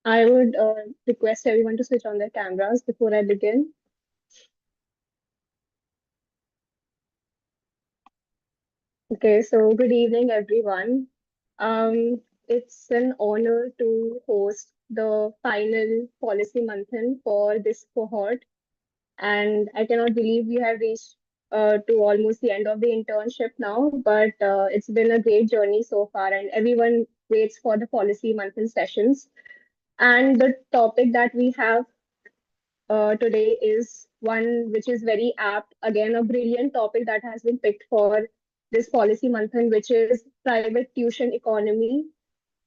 I would request everyone to switch on their cameras before I begin. Okay, so good evening, everyone. It's an honor to host the final policy manthan for this cohort, and I cannot believe we have reached to almost the end of the internship now. But it's been a great journey so far, and everyone waits for the policy manthan sessions. And the topic that we have today is one which is very apt. Again, a brilliant topic that has been picked for this policy manthan, which is private tuition economy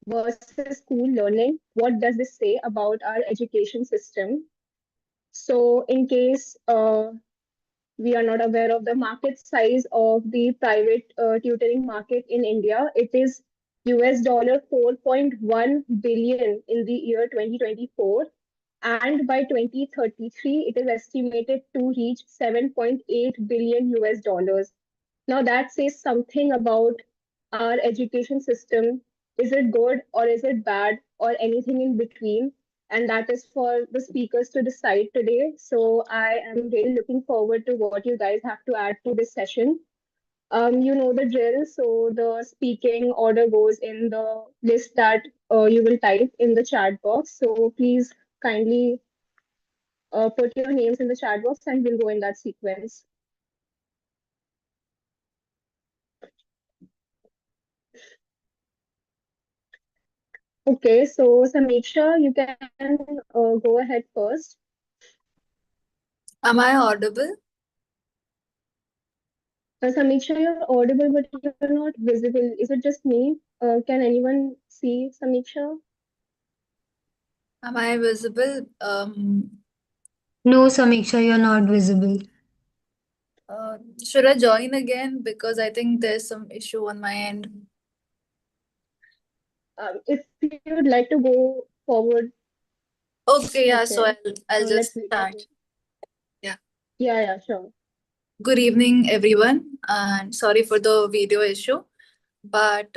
versus school learning. What does this say about our education system? So, in case we are not aware of the market size of the private tutoring market in India, it is US dollar 4.1 billion in the year 2024, and by 2033 it is estimated to reach 7.8 billion US dollars. Now that says something about our education system. Is it good or is it bad or anything in between? And that is for the speakers to decide today. So I am really looking forward to what you guys have to add to this session. You know the drill. So the speaking order goes in the list that you will type in the chat box. So please kindly put your names in the chat box and we'll go in that sequence. Okay, so Samiksha, you can go ahead first. Am I audible? Samiksha, you're audible, but you're not visible. Is it just me? Can anyone see Samiksha? Am I visible? No, Samiksha, you're not visible. Should I join again? Because I think there's some issue on my end. If you'd like to go forward, Okay, yeah, so okay. I'll Let's just make it. start. Yeah. Yeah, sure. Good evening, everyone, and sorry for the video issue. But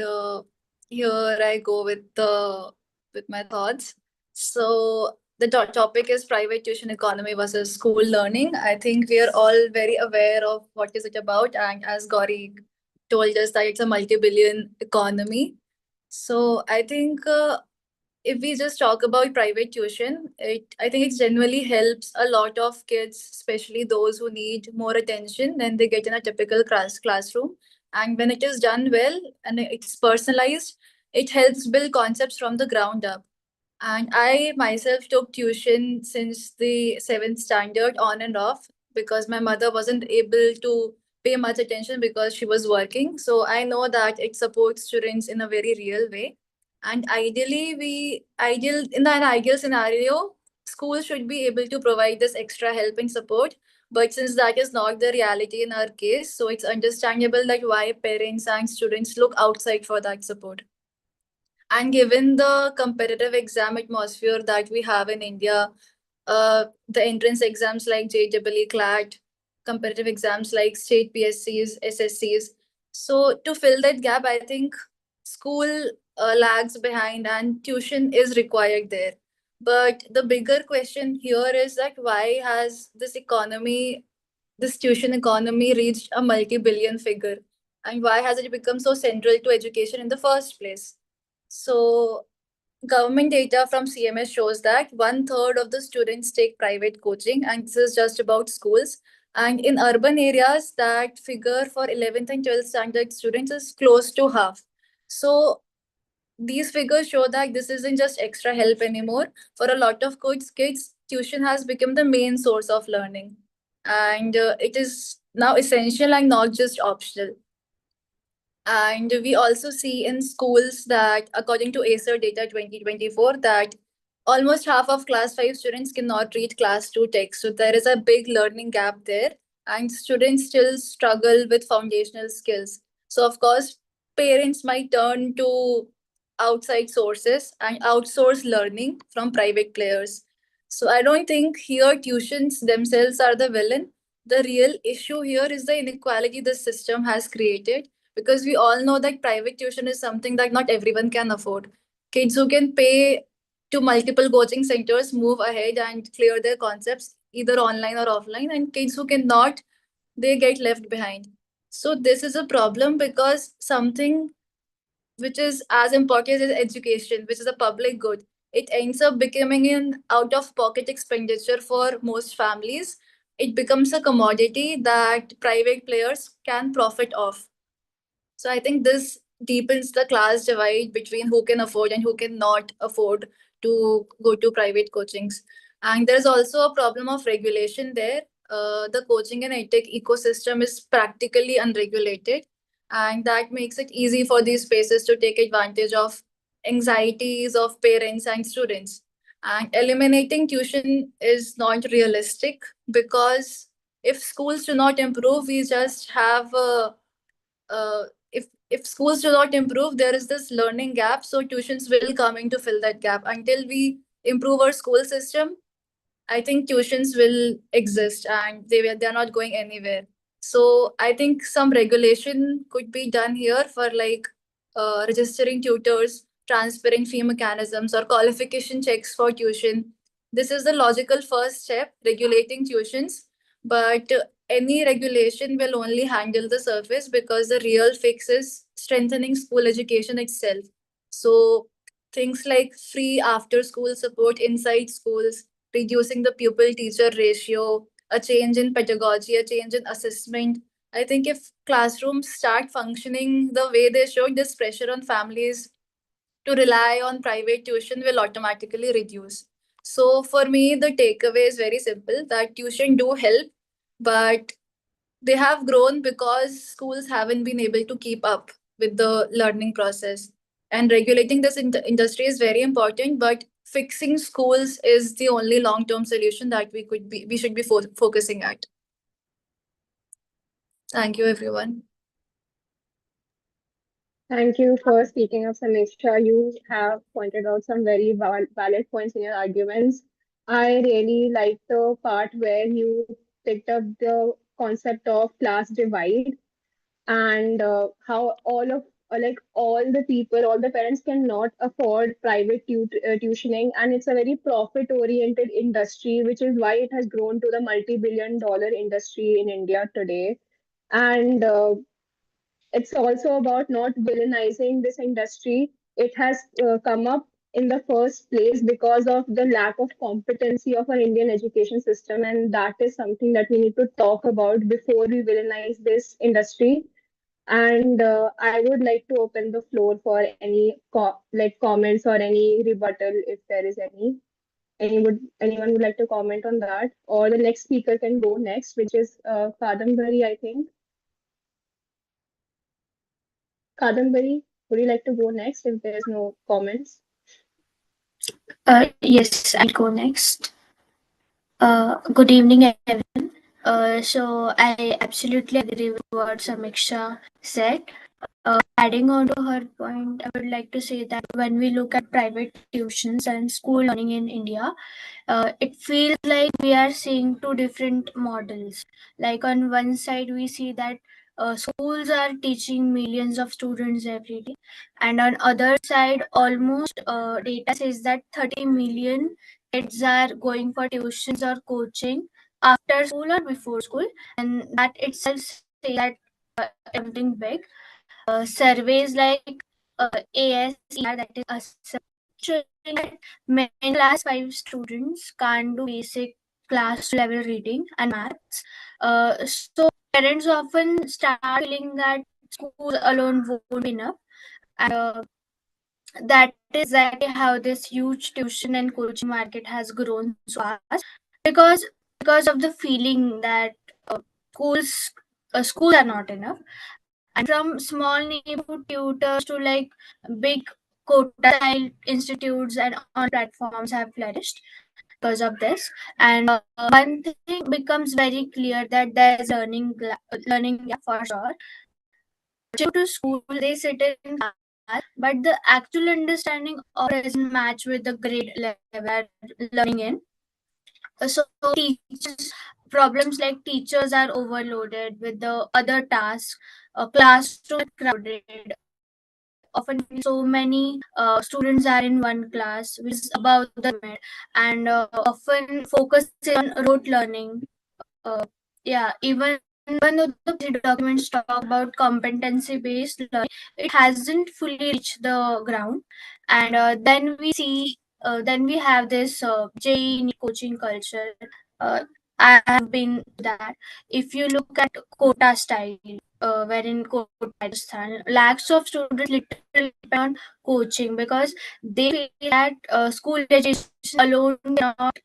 here I go with my thoughts. So the topic is private tuition economy versus school learning. I think we are all very aware of what is it about, and as Gauri told us that it's a multi-billion economy. So I think if we just talk about private tuition, I think it generally helps a lot of kids, especially those who need more attention than they get in a typical classroom. And when it is done well and it's personalized, it helps build concepts from the ground up. And I myself took tuition since the seventh standard on and off because my mother wasn't able to pay much attention because she was working. So I know that it supports students in a very real way. And ideally, in an ideal scenario, schools should be able to provide this extra help and support. But since that is not the reality in our case, so it's understandable that why parents and students look outside for that support. And given the competitive exam atmosphere that we have in India, the entrance exams like JEE, CLAT, competitive exams like state PSCs, SSCs. So to fill that gap, I think school lags behind and tuition is required there. But the bigger question here is that why has this tuition economy reached a multi-billion figure? And why has it become so central to education in the first place? So, government data from CMS shows that one third of the students take private coaching, and this is just about schools. And in urban areas, that figure for 11th and 12th standard students is close to half. So, these figures show that this isn't just extra help anymore. For a lot of kids, tuition has become the main source of learning. And it is now essential and not just optional. And we also see in schools that, according to Acer data 2024, that almost half of class 5 students cannot read class 2 text. So there is a big learning gap there, and students still struggle with foundational skills. So, of course, parents might turn to outside sources and outsource learning from private players. So, I don't think here tuitions themselves are the villain. The real issue here is the inequality the system has created, because we all know that private tuition is something that not everyone can afford. Kids who can pay to multiple coaching centers move ahead and clear their concepts either online or offline, and kids who cannot, they get left behind. So this is a problem because something which is as important as education, which is a public good, it ends up becoming an out of pocket expenditure for most families. It becomes a commodity that private players can profit off. So I think this deepens the class divide between who can afford and who cannot afford to go to private coachings. And there's also a problem of regulation there. The coaching and edtech ecosystem is practically unregulated, and that makes it easy for these spaces to take advantage of anxieties of parents and students. And eliminating tuition is not realistic because if schools do not improve, we just have a if schools do not improve, there is this learning gap. So tuitions will come in to fill that gap. Until we improve our school system, I think tuitions will exist and they're not going anywhere. So I think some regulation could be done here for like registering tutors, transparent fee mechanisms, or qualification checks for tuition. This is the logical first step, regulating tuitions. But any regulation will only handle the surface because the real fix is strengthening school education itself. So things like free after school support inside schools, reducing the pupil teacher ratio, a change in pedagogy, a change in assessment. I think if classrooms start functioning the way they should, this pressure on families to rely on private tuition will automatically reduce. So for me, the takeaway is very simple that tuition do help, but they have grown because schools haven't been able to keep up with the learning process. And regulating this industry is very important, but fixing schools is the only long term solution that we should be focusing at. Thank you, everyone. Thank you for speaking up, Samiksha. You have pointed out some very valid points in your arguments. I really like the part where you picked up the concept of class divide and how all the people, all the parents cannot afford private tuitioning, and it's a very profit oriented industry, which is why it has grown to the multi-billion-dollar industry in India today. And it's also about not villainizing this industry. It has come up in the first place because of the lack of competency of our Indian education system, and that is something that we need to talk about before we villainize this industry. And I would like to open the floor for any comments or any rebuttal if there is any. Anyone would like to comment on that? Or the next speaker can go next, which is Kadambari, I think. Kadambari, would you like to go next if there's no comments? Yes, I'll go next. Good evening, everyone. So I absolutely agree with what Samiksha said. Adding on to her point, I would like to say that when we look at private tuitions and school learning in India, it feels like we are seeing two different models. Like on one side, we see that schools are teaching millions of students every day, and on other side, almost data says that 30 million kids are going for tuitions or coaching after school or before school, and that itself says that something big. Surveys like ASER, that is showing that many class 5 students can't do basic class level reading and maths. So parents often start feeling that school alone won't be enough. And that is exactly how this huge tuition and coaching market has grown so fast because of the feeling that schools schools are not enough, and from small neighborhood tutors to like big quota style institutes and on platforms have flourished because of this. And one thing becomes very clear that there's learning gap for sure. Children to school, they sit in class, but the actual understanding of doesn't match with the grade level they're learning in. So teachers problems like teachers are overloaded with the other tasks, classroom crowded, often so many students are in one class, which is above the limit, and often focuses on rote learning. Uh, yeah, even though the policy documents talk about competency-based learning, it hasn't fully reached the ground. And then we have this JEE coaching culture. Uh, I have been that. If you look at quota style, wherein Kota Rajasthan, lakhs of students literally depend on coaching because they feel that school education alone cannot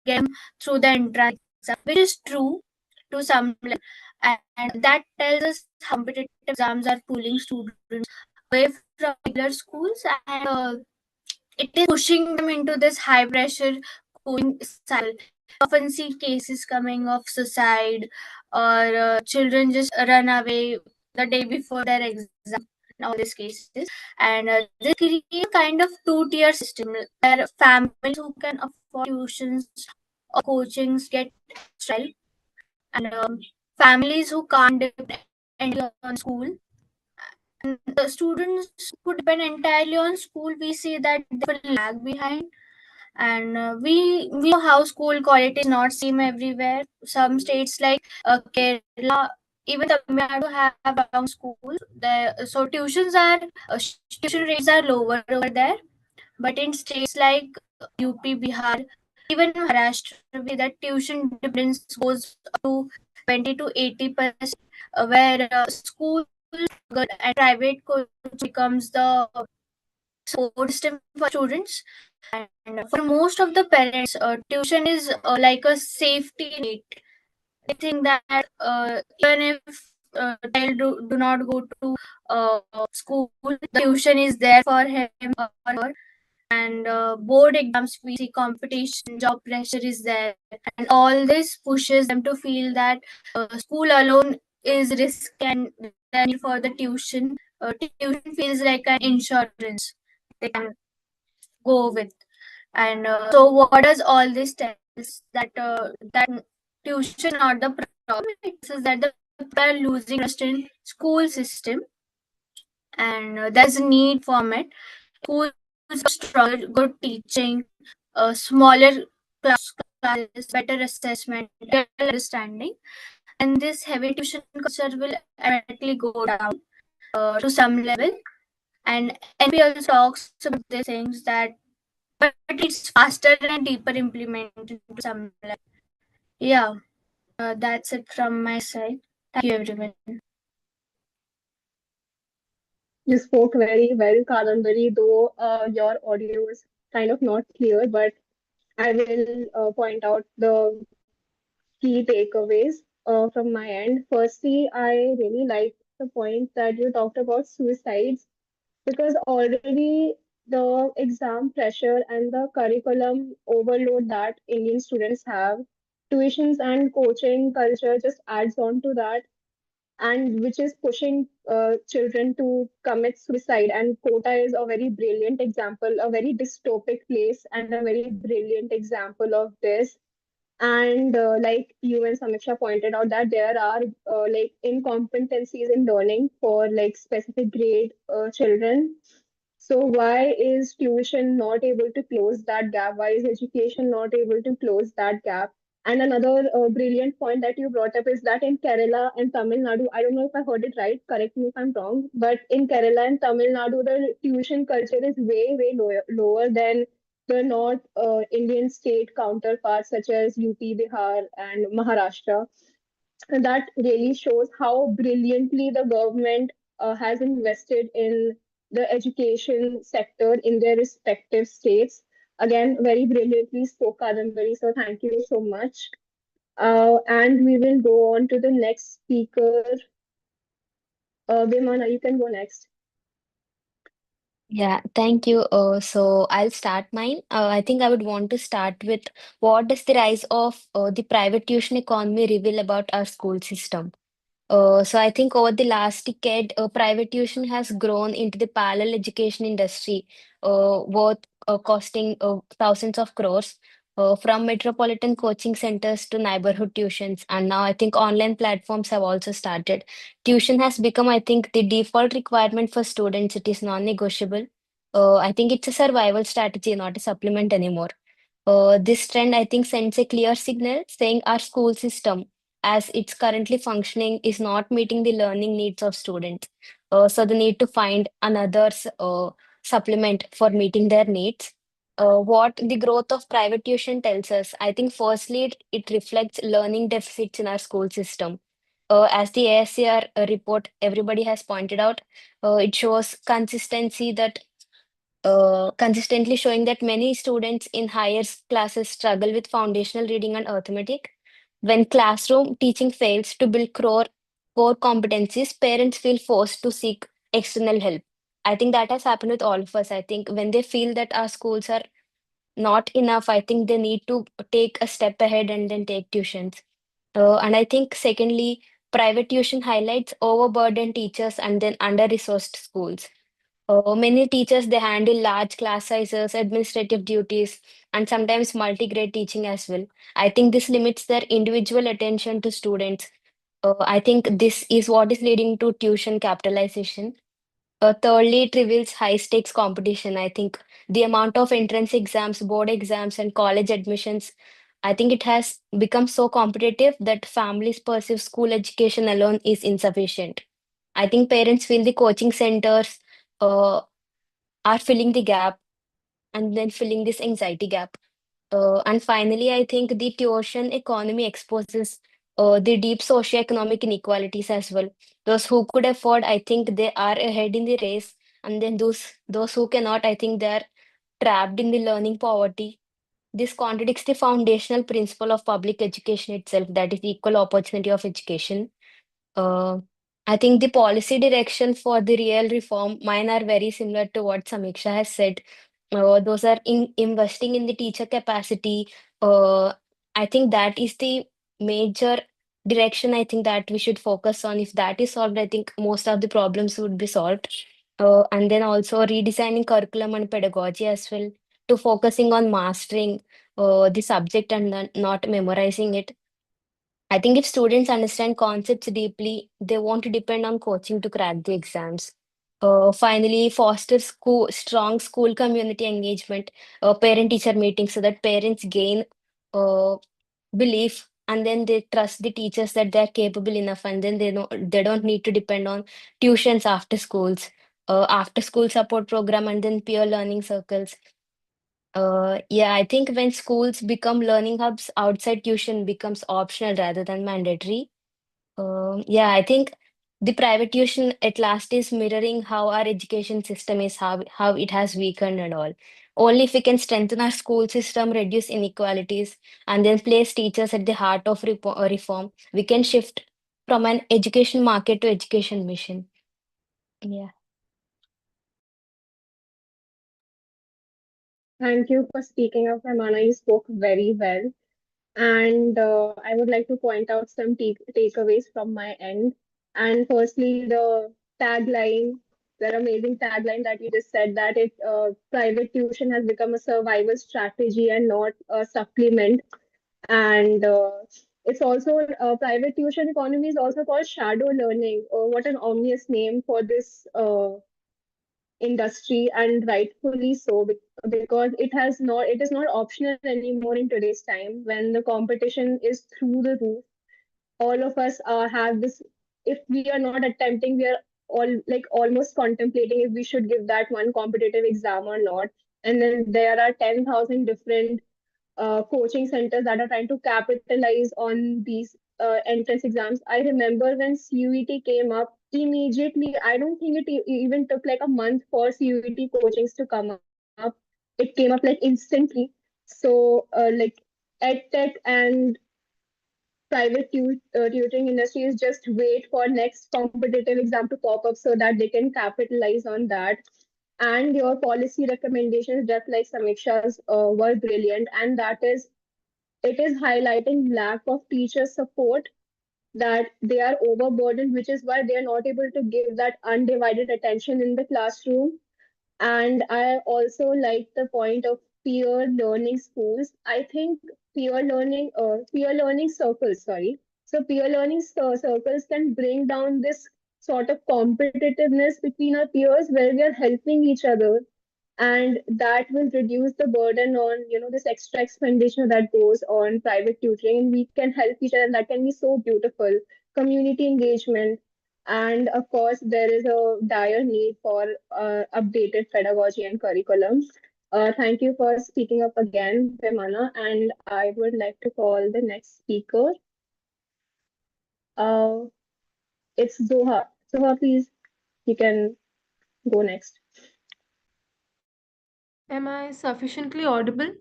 get them through the entrance exam, which is true to some level. And that tells us how competitive exams are pulling students away from regular schools, and it is pushing them into this high pressure coaching cycle. Often see cases coming of suicide, or children just run away the day before their exam, in all these cases. And this creates a kind of two-tier system where families who can afford tuitions or coachings get extra help, and families who can't depend entirely on school, and the students who depend entirely on school, we see that they will lag behind. And we know how school quality is not same everywhere. Some states like Kerala, even Tamil Nadu have long schools. So tuitions are tuition rates are lower over there. But in states like UP, Bihar, even Maharashtra, we see that tuition dependence goes up to 20 to 80%, where school good and private coach becomes the support system for students. And for most of the parents, tuition is like a safety net. They think that even if child do not go to school, the tuition is there for him or her. And board exams, we see competition, job pressure is there, and all this pushes them to feel that school alone is risk, and the need for the tuition. Tuition feels like an insurance they can go with. And so, what does all this tell us? That tuition not the problem. It says that the people are losing trust in school system, and there's a need for it. Schools are stronger, good teaching, smaller classes, better assessment, better understanding, and this heavy tuition culture will automatically go down to some level. And NP also talks about these things that, but it's faster and deeper implemented to some level. Yeah, that's it from my side. Thank you, everyone. You spoke very well, Kadambari, though your audio is kind of not clear, but I will point out the key takeaways from my end. Firstly, I really like the point that you talked about suicides because already the exam pressure and the curriculum overload that Indian students have, tuitions and coaching culture just adds on to that, and which is pushing children to commit suicide. And Kota is a very brilliant example, a very dystopic place, and a very brilliant example of this. And like you and Samiksha pointed out, that there are like incompetencies in learning for like specific grade children. So why is tuition not able to close that gap? Why is education not able to close that gap? And another brilliant point that you brought up is that in Kerala and Tamil Nadu, I don't know if I heard it right, correct me if I'm wrong, but in Kerala and Tamil Nadu, the tuition culture is way lower than the North Indian state counterparts such as UP, Bihar, and Maharashtra. And that really shows how brilliantly the government has invested in the education sector in their respective states. Again, very brilliantly spoke Kadambari, so thank you so much. And we will go on to the next speaker. Vimana, you can go next. Yeah, thank you. So I'll start mine. I think I would want to start with what does the rise of the private tuition economy reveal about our school system? So I think over the last decade, private tuition has grown into the parallel education industry, worth costing thousands of crores. from metropolitan coaching centers to neighborhood tuitions. And now I think online platforms have also started. Tuition has become, I think, the default requirement for students. It is non-negotiable. I think it's a survival strategy, not a supplement anymore. This trend, I think, sends a clear signal saying our school system, as it's currently functioning, is not meeting the learning needs of students. So they need to find another supplement for meeting their needs. What the growth of private tuition tells us, I think, firstly, it reflects learning deficits in our school system. As the ASCR report everybody has pointed out, it shows consistently showing that many students in higher classes struggle with foundational reading and arithmetic. When classroom teaching fails to build core competencies, parents feel forced to seek external help. I think that has happened with all of us. I think when they feel that our schools are not enough, I think they need to take a step ahead and then take tuitions. And I think, secondly, private tuition highlights overburdened teachers and then under-resourced schools. Many teachers they handle large class sizes, administrative duties, and sometimes multi-grade teaching as well. I think this limits their individual attention to students. I think this is what is leading to tuition capitalization. Thirdly, it reveals high stakes competition. I think the amount of entrance exams, board exams, and college admissions, I think it has become so competitive that families perceive school education alone is insufficient. I think parents feel the coaching centers uh, are filling the gap and then filling this anxiety gap. And finally, I think the tuition economy exposes the deep socioeconomic inequalities as well. Those who could afford, I think they are ahead in the race, and then those who cannot, I think they are trapped in the learning poverty. This contradicts the foundational principle of public education itself, that is equal opportunity of education. uh, I think the policy direction for the real reform, mine are very similar to what Samiksha has said. Those are investing in the teacher capacity. Uh, I think that is the major direction I think that we should focus on. If that is solved, I think most of the problems would be solved. And then also redesigning curriculum and pedagogy as well to focusing on mastering the subject and not memorizing it. I think if students understand concepts deeply, they won't depend on coaching to crack the exams. Finally, foster strong school community engagement, parent-teacher meetings, so that parents gain uh, belief and then they trust the teachers that they're capable enough, and then they don't need to depend on tuitions after schools, after school support program, and then peer learning circles. Yeah, I think when schools become learning hubs, outside tuition becomes optional rather than mandatory. Yeah, I think the private tuition at last is mirroring how our education system is, how it has weakened and all. Only if we can strengthen our school system, reduce inequalities, and then place teachers at the heart of reform, we can shift from an education market to education mission. Yeah. Thank you for speaking up, Ramana. You spoke very well. And I would like to point out some takeaways from my end. And firstly, the tagline, the amazing tagline that you just said, that private tuition has become a survival strategy and not a supplement. And it's also private tuition economy is also called shadow learning. What an ominous name for this industry, and rightfully so, because it is not optional anymore in today's time when the competition is through the roof. All of us have this. If we are not attempting, we are all like almost contemplating if we should give that one competitive exam or not. And then there are 10,000 different coaching centers that are trying to capitalize on these entrance exams. I remember when CUET came up, immediately, I don't think it even took like a month for CUET coachings to come up. It came up like instantly. So, EdTech and tutoring industries just wait for next competitive exam to pop up so that they can capitalize on that. And your policy recommendations, just like Samiksha's, were brilliant, and that is it is highlighting lack of teacher support, that they are overburdened, which is why they are not able to give that undivided attention in the classroom. And I also like the point of peer learning schools. I think peer learning circles, sorry. So peer learning circles can bring down this sort of competitiveness between our peers where we are helping each other, and that will reduce the burden on this extra expenditure that goes on private tutoring, and we can help each other, and that can be so beautiful. Community engagement, and of course there is a dire need for updated pedagogy and curriculum. Thank you for speaking up again, Vimana, and I would like to call the next speaker. uh, it's Zoha. Zoha, please, you can go next. Am I sufficiently audible?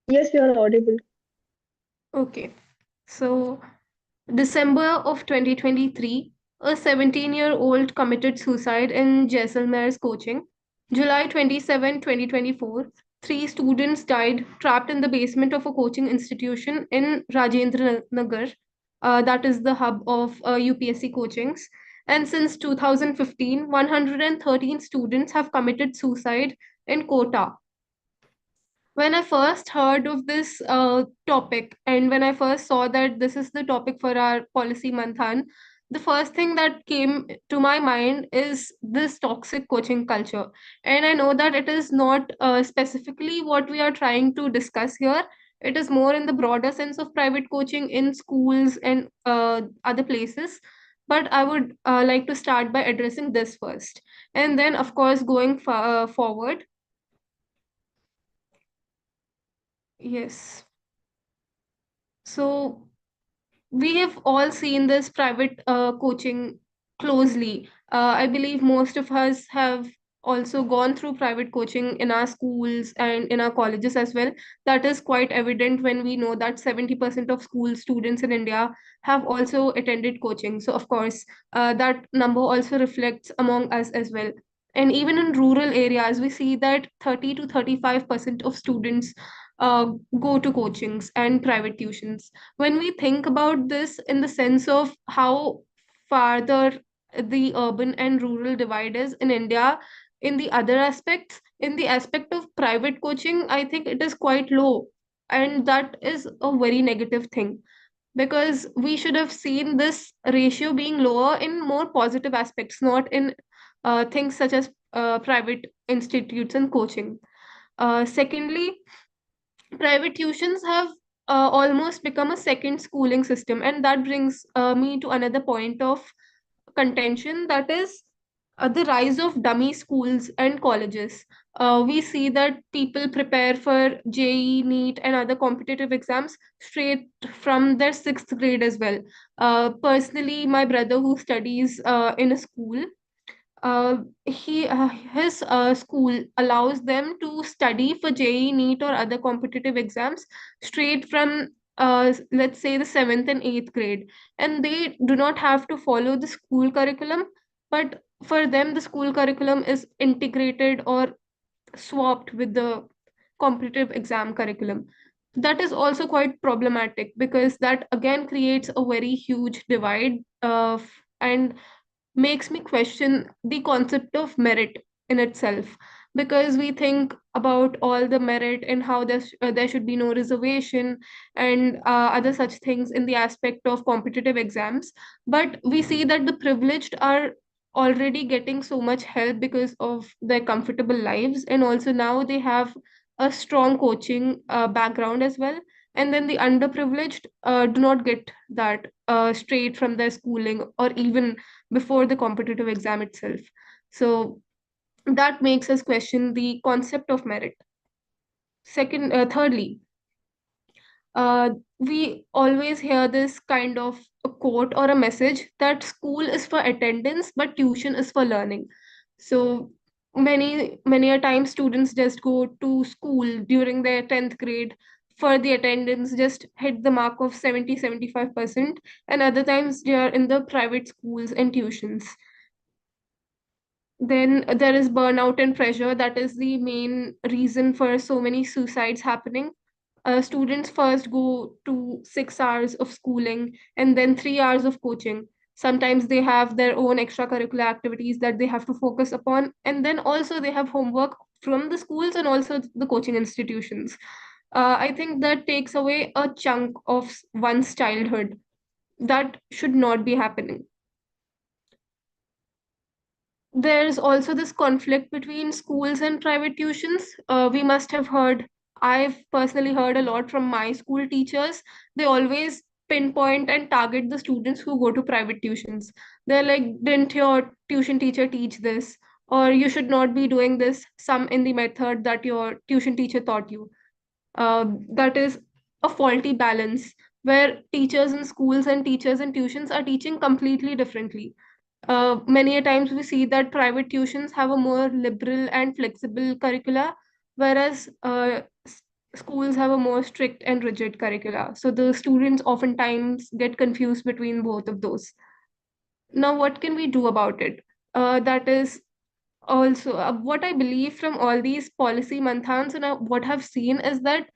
Yes, you are audible. Okay. So, December of 2023, a 17-year-old committed suicide in Jaisalmer's coaching. July 27, 2024, three students died trapped in the basement of a coaching institution in Rajendra Nagar, that is the hub of UPSC coachings. And since 2015, 113 students have committed suicide in Kota. When I first heard of this topic, and when I first saw that this is the topic for our policy Manthan, the first thing that came to my mind is this toxic coaching culture. And I know that it is not specifically what we are trying to discuss here. It is more in the broader sense of private coaching in schools and other places. But I would like to start by addressing this first. And then, of course, going forward, yes. So we have all seen this private coaching closely. I believe most of us have also gone through private coaching in our schools and in our colleges as well. That is quite evident when we know that 70% of school students in India have also attended coaching. So, of course, that number also reflects among us as well. And even in rural areas, we see that 30 to 35% of students uh, go to coachings and private tuitions. When we think about this in the sense of how farther the urban and rural divide is in India, in the other aspects, in the aspect of private coaching, I think it is quite low. And that is a very negative thing, because we should have seen this ratio being lower in more positive aspects, not in things such as private institutes and coaching. Secondly, private tuitions have almost become a second schooling system, and that brings me to another point of contention, that is the rise of dummy schools and colleges. We see that people prepare for JE, NEET, and other competitive exams straight from their sixth grade as well. Personally, my brother who studies in a school, he his school allows them to study for JEE, NEET, or other competitive exams straight from let's say the seventh and eighth grade, and they do not have to follow the school curriculum, but for them the school curriculum is integrated or swapped with the competitive exam curriculum. That is also quite problematic, because that again creates a very huge divide and makes me question the concept of merit in itself, because we think about all the merit and how there should be no reservation and other such things in the aspect of competitive exams, but we see that the privileged are already getting so much help because of their comfortable lives, and also now they have a strong coaching background as well, and then the underprivileged do not get that straight from their schooling or even before the competitive exam itself. So that makes us question the concept of merit. Thirdly, uh, we always hear this kind of a quote or a message that school is for attendance, but tuition is for learning. So many a time students just go to school during their 10th grade for the attendance, just hit the mark of 70-75%, and other times they are in the private schools and tuitions. Then there is burnout and pressure. That is the main reason for so many suicides happening. Students first go to 6 hours of schooling and then 3 hours of coaching. Sometimes they have their own extracurricular activities that they have to focus upon, and then also they have homework from the schools and also the coaching institutions. I think that takes away a chunk of one's childhood. That should not be happening. There's also this conflict between schools and private tuitions. We must have heard, I've personally heard a lot from my school teachers. They always pinpoint and target the students who go to private tuitions. They're like, didn't your tuition teacher teach this? Or you should not be doing this, some in the method that your tuition teacher taught you. That is a faulty balance where teachers in schools and teachers in tuitions are teaching completely differently. Many a times we see that private tuitions have a more liberal and flexible curricula, whereas schools have a more strict and rigid curricula. So the students oftentimes get confused between both of those. Now, what can we do about it? That is also what I believe from all these policy manthans, and what I've seen is that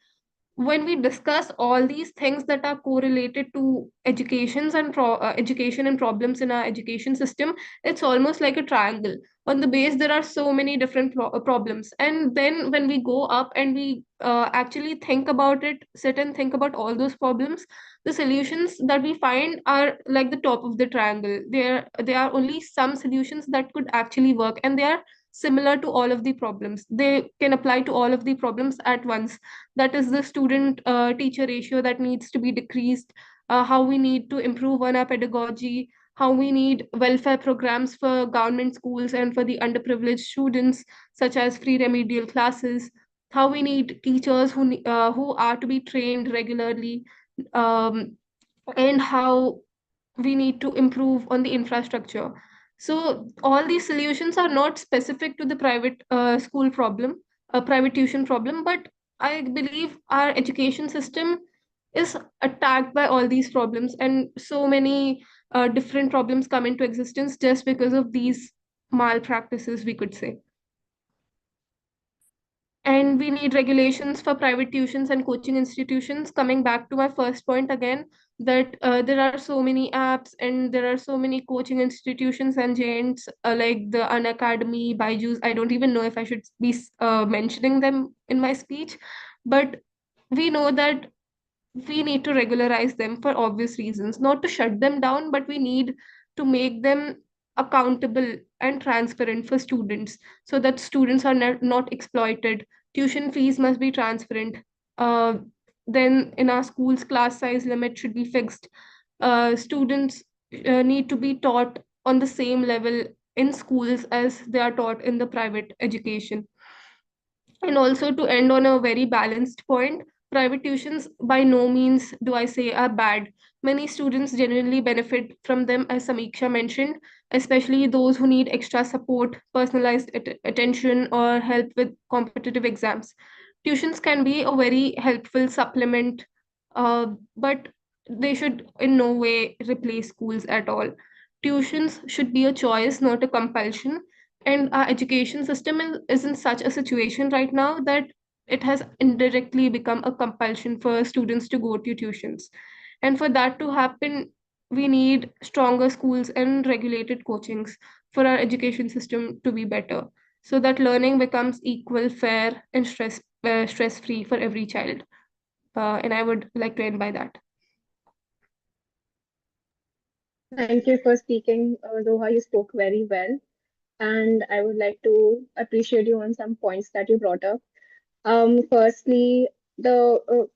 when we discuss all these things that are correlated to education and problems in our education system, it's almost like a triangle. On the base there are so many different problems, and then when we go up and we actually think about it, sit and think about all those problems, the solutions that we find are like the top of the triangle. There are only some solutions that could actually work, and they are similar to all of the problems. They can apply to all of the problems at once. That is the student teacher ratio that needs to be decreased, how we need to improve on our pedagogy, how we need welfare programs for government schools and for the underprivileged students, such as free remedial classes, how we need teachers who are to be trained regularly, um, and how we need to improve on the infrastructure. So all these solutions are not specific to the private school problem, a private tuition problem, but I believe our education system is attacked by all these problems, and so many different problems come into existence just because of these malpractices, we could say. And we need regulations for private tuitions and coaching institutions. Coming back to my first point again, that there are so many apps and there are so many coaching institutions and giants, like the Unacademy, Byju's. I don't even know if I should be mentioning them in my speech, but we know that we need to regularize them for obvious reasons, not to shut them down, but we need to make them accountable and transparent for students, so that students are not exploited. Tuition fees must be transparent. uh, then in our schools, class size limit should be fixed. Students need to be taught on the same level in schools as they are taught in the private education. And also, to end on a very balanced point, private tuitions by no means do I say are bad. Many students genuinely benefit from them, as Samiksha mentioned, especially those who need extra support, personalized attention, or help with competitive exams. Tuitions can be a very helpful supplement, but they should in no way replace schools at all. Tuitions should be a choice, not a compulsion, and our education system is in such a situation right now that it has indirectly become a compulsion for students to go to tuitions. And for that to happen, we need stronger schools and regulated coachings for our education system to be better, so that learning becomes equal, fair, and stress free for every child. And I would like to end by that. Thank you for speaking, Zoha. You spoke very well, and I would like to appreciate you on some points that you brought up. Firstly, the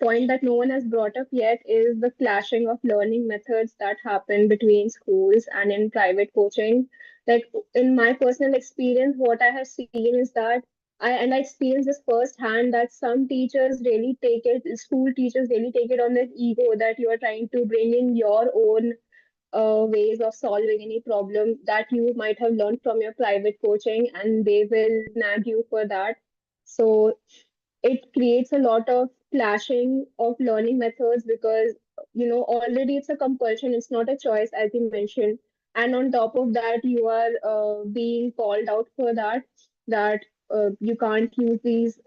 point that no one has brought up yet is the clashing of learning methods that happen between schools and in private coaching. Like in my personal experience, what I have seen is that I experienced this firsthand that some teachers really take it, school teachers really take it on their ego that you are trying to bring in your own ways of solving any problem that you might have learned from your private coaching, and they will nag you for that. So it creates a lot of clashing of learning methods because already it's a compulsion, it's not a choice, as you mentioned. And on top of that, you are being called out for that you can't use these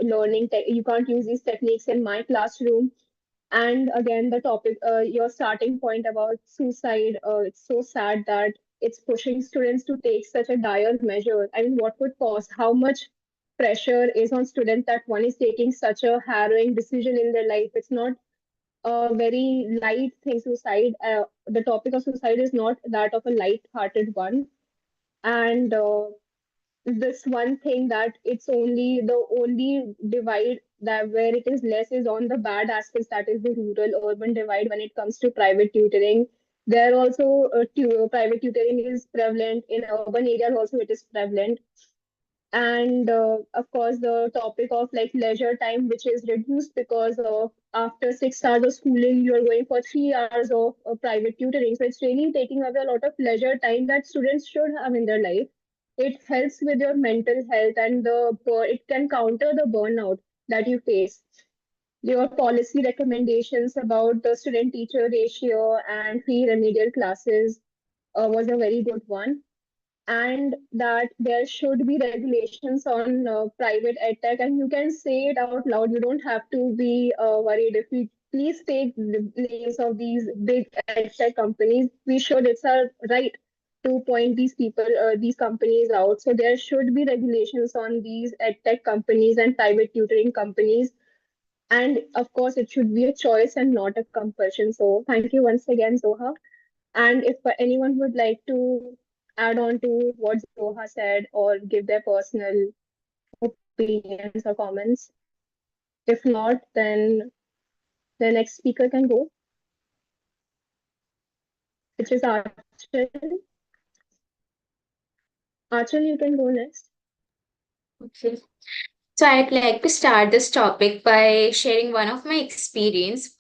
techniques in my classroom. And again, the topic, your starting point about suicide, it's so sad that it's pushing students to take such a dire measure. I mean, what could cause? How much pressure is on students that one is taking such a harrowing decision in their life? It's not a very light thing, suicide. The topic of suicide is not that of a light-hearted one. And this one thing that it's only the only divide that where it is less is on the bad aspects, that is the rural urban divide when it comes to private tutoring. There also private tutoring is prevalent in urban areas, also it is prevalent. And of course the topic of like leisure time, which is reduced because of after 6 hours of schooling you are going for 3 hours of private tutoring, so it's really taking away a lot of leisure time that students should have in their life. It helps with your mental health and it can counter the burnout that you face. Your policy recommendations about the student teacher ratio and free remedial classes was a very good one, and that there should be regulations on private edtech, and you can say it out loud. You don't have to be worried. If we please take the names of these big edtech companies, we should. It's our right to point these people, these companies out. So there should be regulations on these edtech companies and private tutoring companies. And of course, it should be a choice and not a compulsion. So thank you once again, Zoha. And if anyone would like to add on to what Zoha said or give their personal opinions or comments, if not, then the next speaker can go, which is Archel. Archel, you can go next. Okay. So I'd like to start this topic by sharing one of my experience.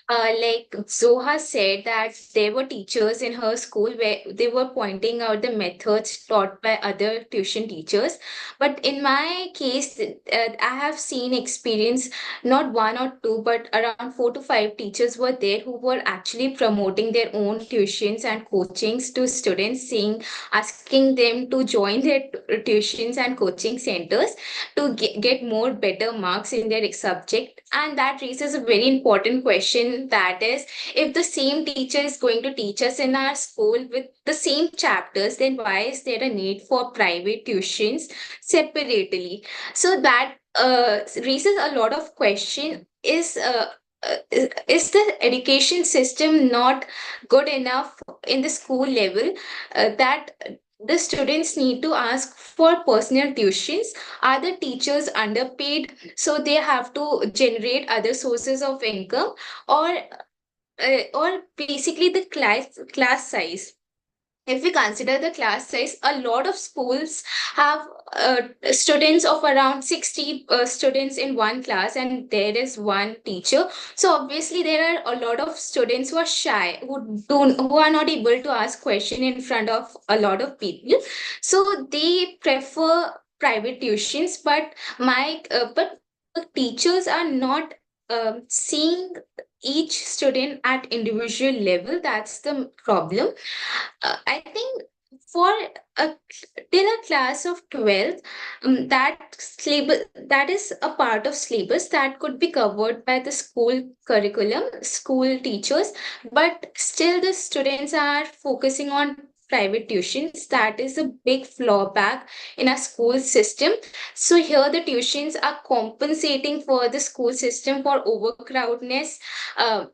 Like Zoha said that there were teachers in her school where they were pointing out the methods taught by other tuition teachers. But in my case, I have seen experience not one or two, but around 4 to 5 teachers were there who were actually promoting their own tuitions and coachings to students, saying, asking them to join their tuitions and coaching centers to get more better marks in their subject. And that raises a very important question, that is, if the same teacher is going to teach us in our school with the same chapters, then why is there a need for private tuitions separately? So that raises a lot of question. Is the education system not good enough in the school level, that the students need to ask for personal tuitions? Are the teachers underpaid so they have to generate other sources of income, or basically the class size? If we consider the class size, a lot of schools have students of around 60 students in one class, and there is one teacher. So obviously there are a lot of students who are shy, who are not able to ask question in front of a lot of people, so they prefer private tuitions. But the teachers are not seeing each student at individual level. That's the problem. I think for a till a class of 12th, that syllabus, that is a part of syllabus that could be covered by the school curriculum, school teachers, but still the students are focusing on private tuitions. That is a big fallback in a school system. So here the tuitions are compensating for the school system for overcrowdedness, uh,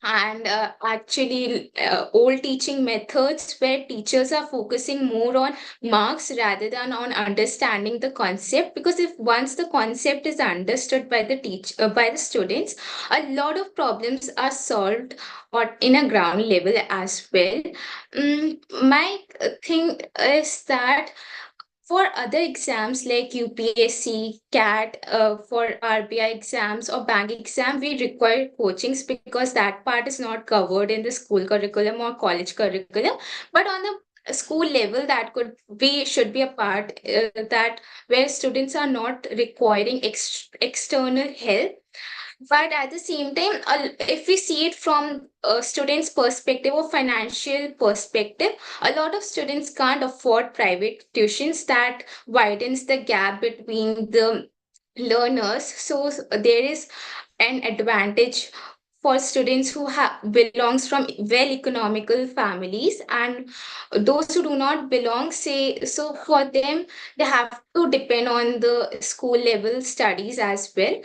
and actually old teaching methods where teachers are focusing more on marks rather than on understanding the concept. Because if once the concept is understood by the by the students, a lot of problems are solved or in a ground level as well. My thing is that for other exams like UPSC, CAT, for RBI exams or bank exam, we require coachings because that part is not covered in the school curriculum or college curriculum. But on the school level, that could be should be a part, that where students are not requiring external help. But at the same time, if we see it from a student's perspective or financial perspective, a lot of students can't afford private tuitions. That widens the gap between the learners. So there is an advantage for students who belongs from well economical families, and those who do not belong, say, so for them they have to depend on the school level studies as well.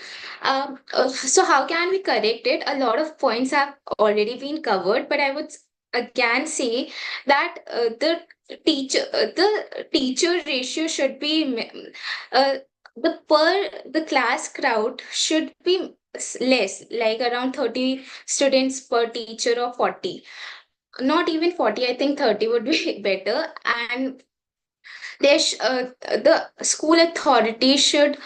So how can we correct it? A lot of points have already been covered, but I would again say that the teacher ratio should be uh, the class crowd should be less, like around 30 students per teacher or 40. Not even 40, I think 30 would be better. And the school authority should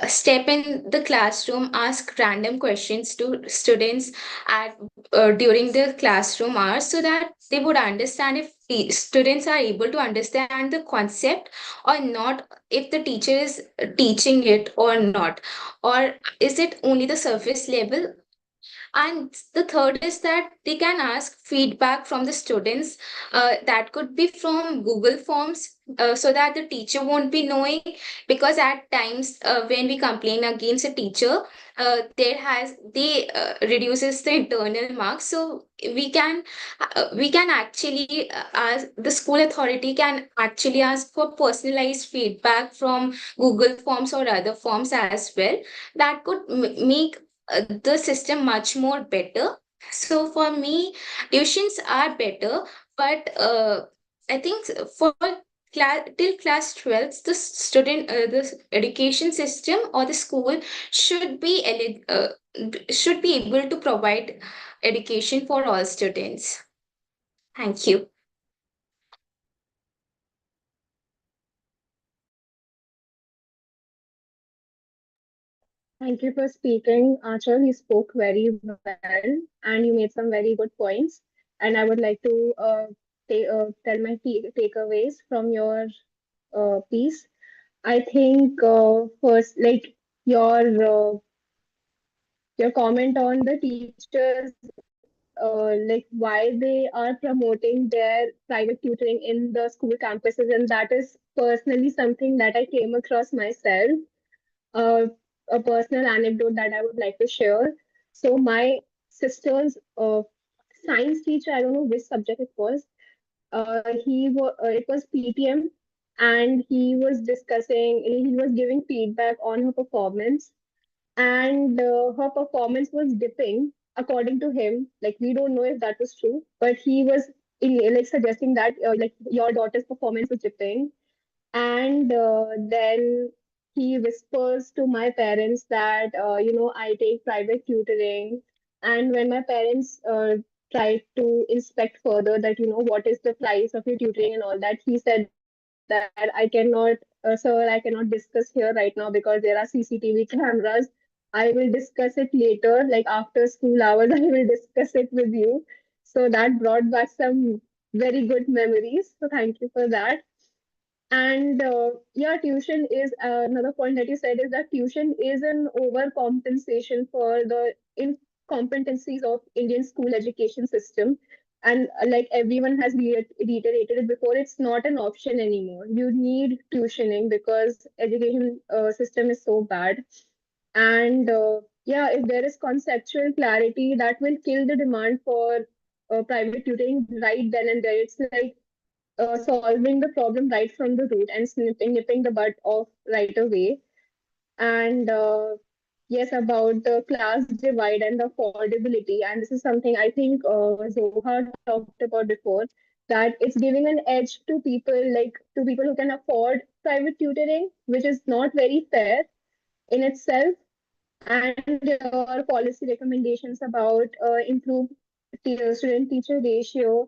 step in the classroom, ask random questions to students at during the classroom hours, so that they would understand if students are able to understand the concept or not, if the teacher is teaching it or not, or is it only the surface level. And the third is that they can ask feedback from the students. That could be from Google Forms, so that the teacher won't be knowing. Because at times, when we complain against a teacher, they reduces the internal marks. So we can actually ask, the school authority can actually ask for personalized feedback from Google Forms or other forms as well. That could make the system much more better. So for me, tuitions are better, but I think for till class 12th, the education system or the school should should be able to provide education for all students. Thank you. Thank you for speaking, Achal. You spoke very well and you made some very good points. And I would like to tell my takeaways from your piece. I think first, like your your comment on the teachers, like why they are promoting their private tutoring in the school campuses, and that is personally something that I came across myself. uh, a personal anecdote that I would like to share. So my sister's science teacher, I don't know which subject it was. It was PTM, and he was discussing. He was giving feedback on her performance, and her performance was dipping according to him. Like we don't know if that was true, but he was like suggesting that like your daughter's performance was dipping. And then he whispers to my parents that, I take private tutoring. And when my parents tried to inspect further that, what is the price of your tutoring and all that, he said that I cannot, sir, I cannot discuss here right now because there are CCTV cameras. I will discuss it later, like after school hours, I will discuss it with you. So that brought back some very good memories. So thank you for that. And yeah, tuition is another point that you said is that tuition is an overcompensation for the incompetencies of Indian school education system. And like everyone has reiterated it before, it's not an option anymore. You need tuitioning because education system is so bad. And yeah, if there is conceptual clarity, that will kill the demand for private tutoring right then and there. It's like solving the problem right from the root and nipping the bud off right away. And yes, about the class divide and the affordability, and this is something I think Zoha talked about before, that it's giving an edge to people, like to people who can afford private tutoring, which is not very fair in itself. And your policy recommendations about improve student teacher ratio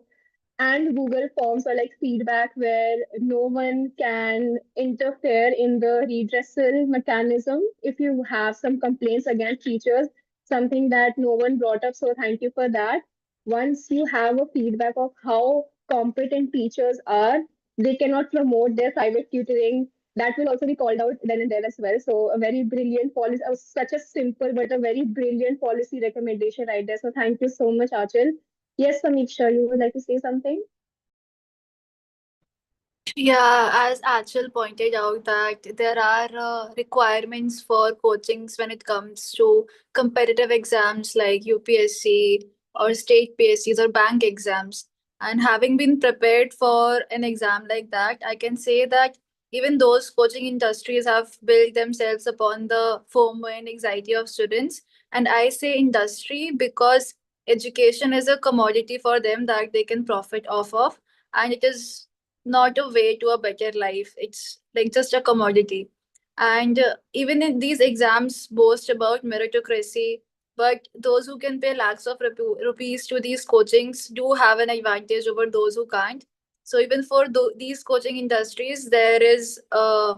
and Google Forms are like feedback where no one can interfere in the redressal mechanism if you have some complaints against teachers, something that no one brought up. So thank you for that. Once you have a feedback of how competent teachers are, they cannot promote their private tutoring. That will also be called out then and there as well. So a very brilliant policy, such a simple but a very brilliant policy recommendation right there. So thank you so much, Achal. Yes, Samiksha, you would like to say something? Yeah, as Achal pointed out that there are requirements for coachings when it comes to competitive exams like UPSC or state PSCs or bank exams. And having been prepared for an exam like that, I can say that even those coaching industries have built themselves upon the FOMO and anxiety of students. And I say industry because education is a commodity for them that they can profit off of, and it is not a way to a better life. It's like just a commodity. And even in these exams boast about meritocracy, but those who can pay lakhs of rupees to these coachings do have an advantage over those who can't. So even for these coaching industries, there is a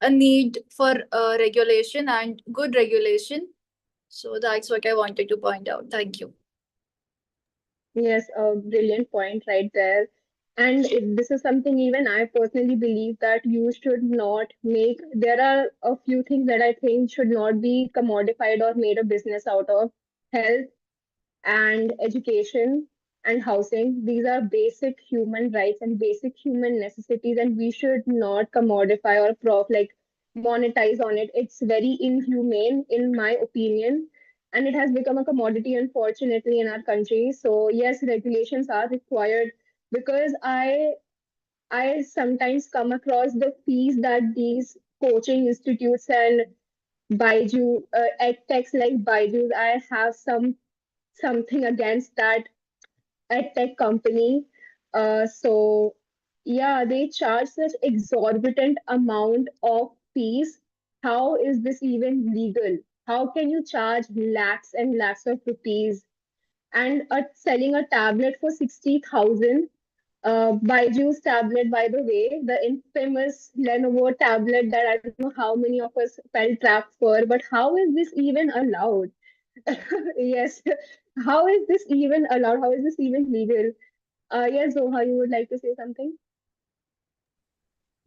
need for regulation and good regulation. So that's what I wanted to point out. Thank you. Yes, a brilliant point right there. And this is something even I personally believe that you should not make. There are a few things that I think should not be commodified or made a business out of. Health and education and housing. These are basic human rights and basic human necessities, and we should not commodify or like monetize on it. It's very inhumane, in my opinion, and it has become a commodity, unfortunately, in our country. So yes, regulations are required because I sometimes come across the fees that these coaching institutes and Baiju, edtechs like Baiju's, I have something against that edtech company. So yeah, they charge such exorbitant amount of fees. How is this even legal? How can you charge lakhs and lakhs of rupees and selling a tablet for 60,000? Baiju's tablet, by the way, the infamous Lenovo tablet that I don't know how many of us fell trapped for, but how is this even allowed? Yes, how is this even allowed? How is this even legal? Yes, Zoha, you would like to say something?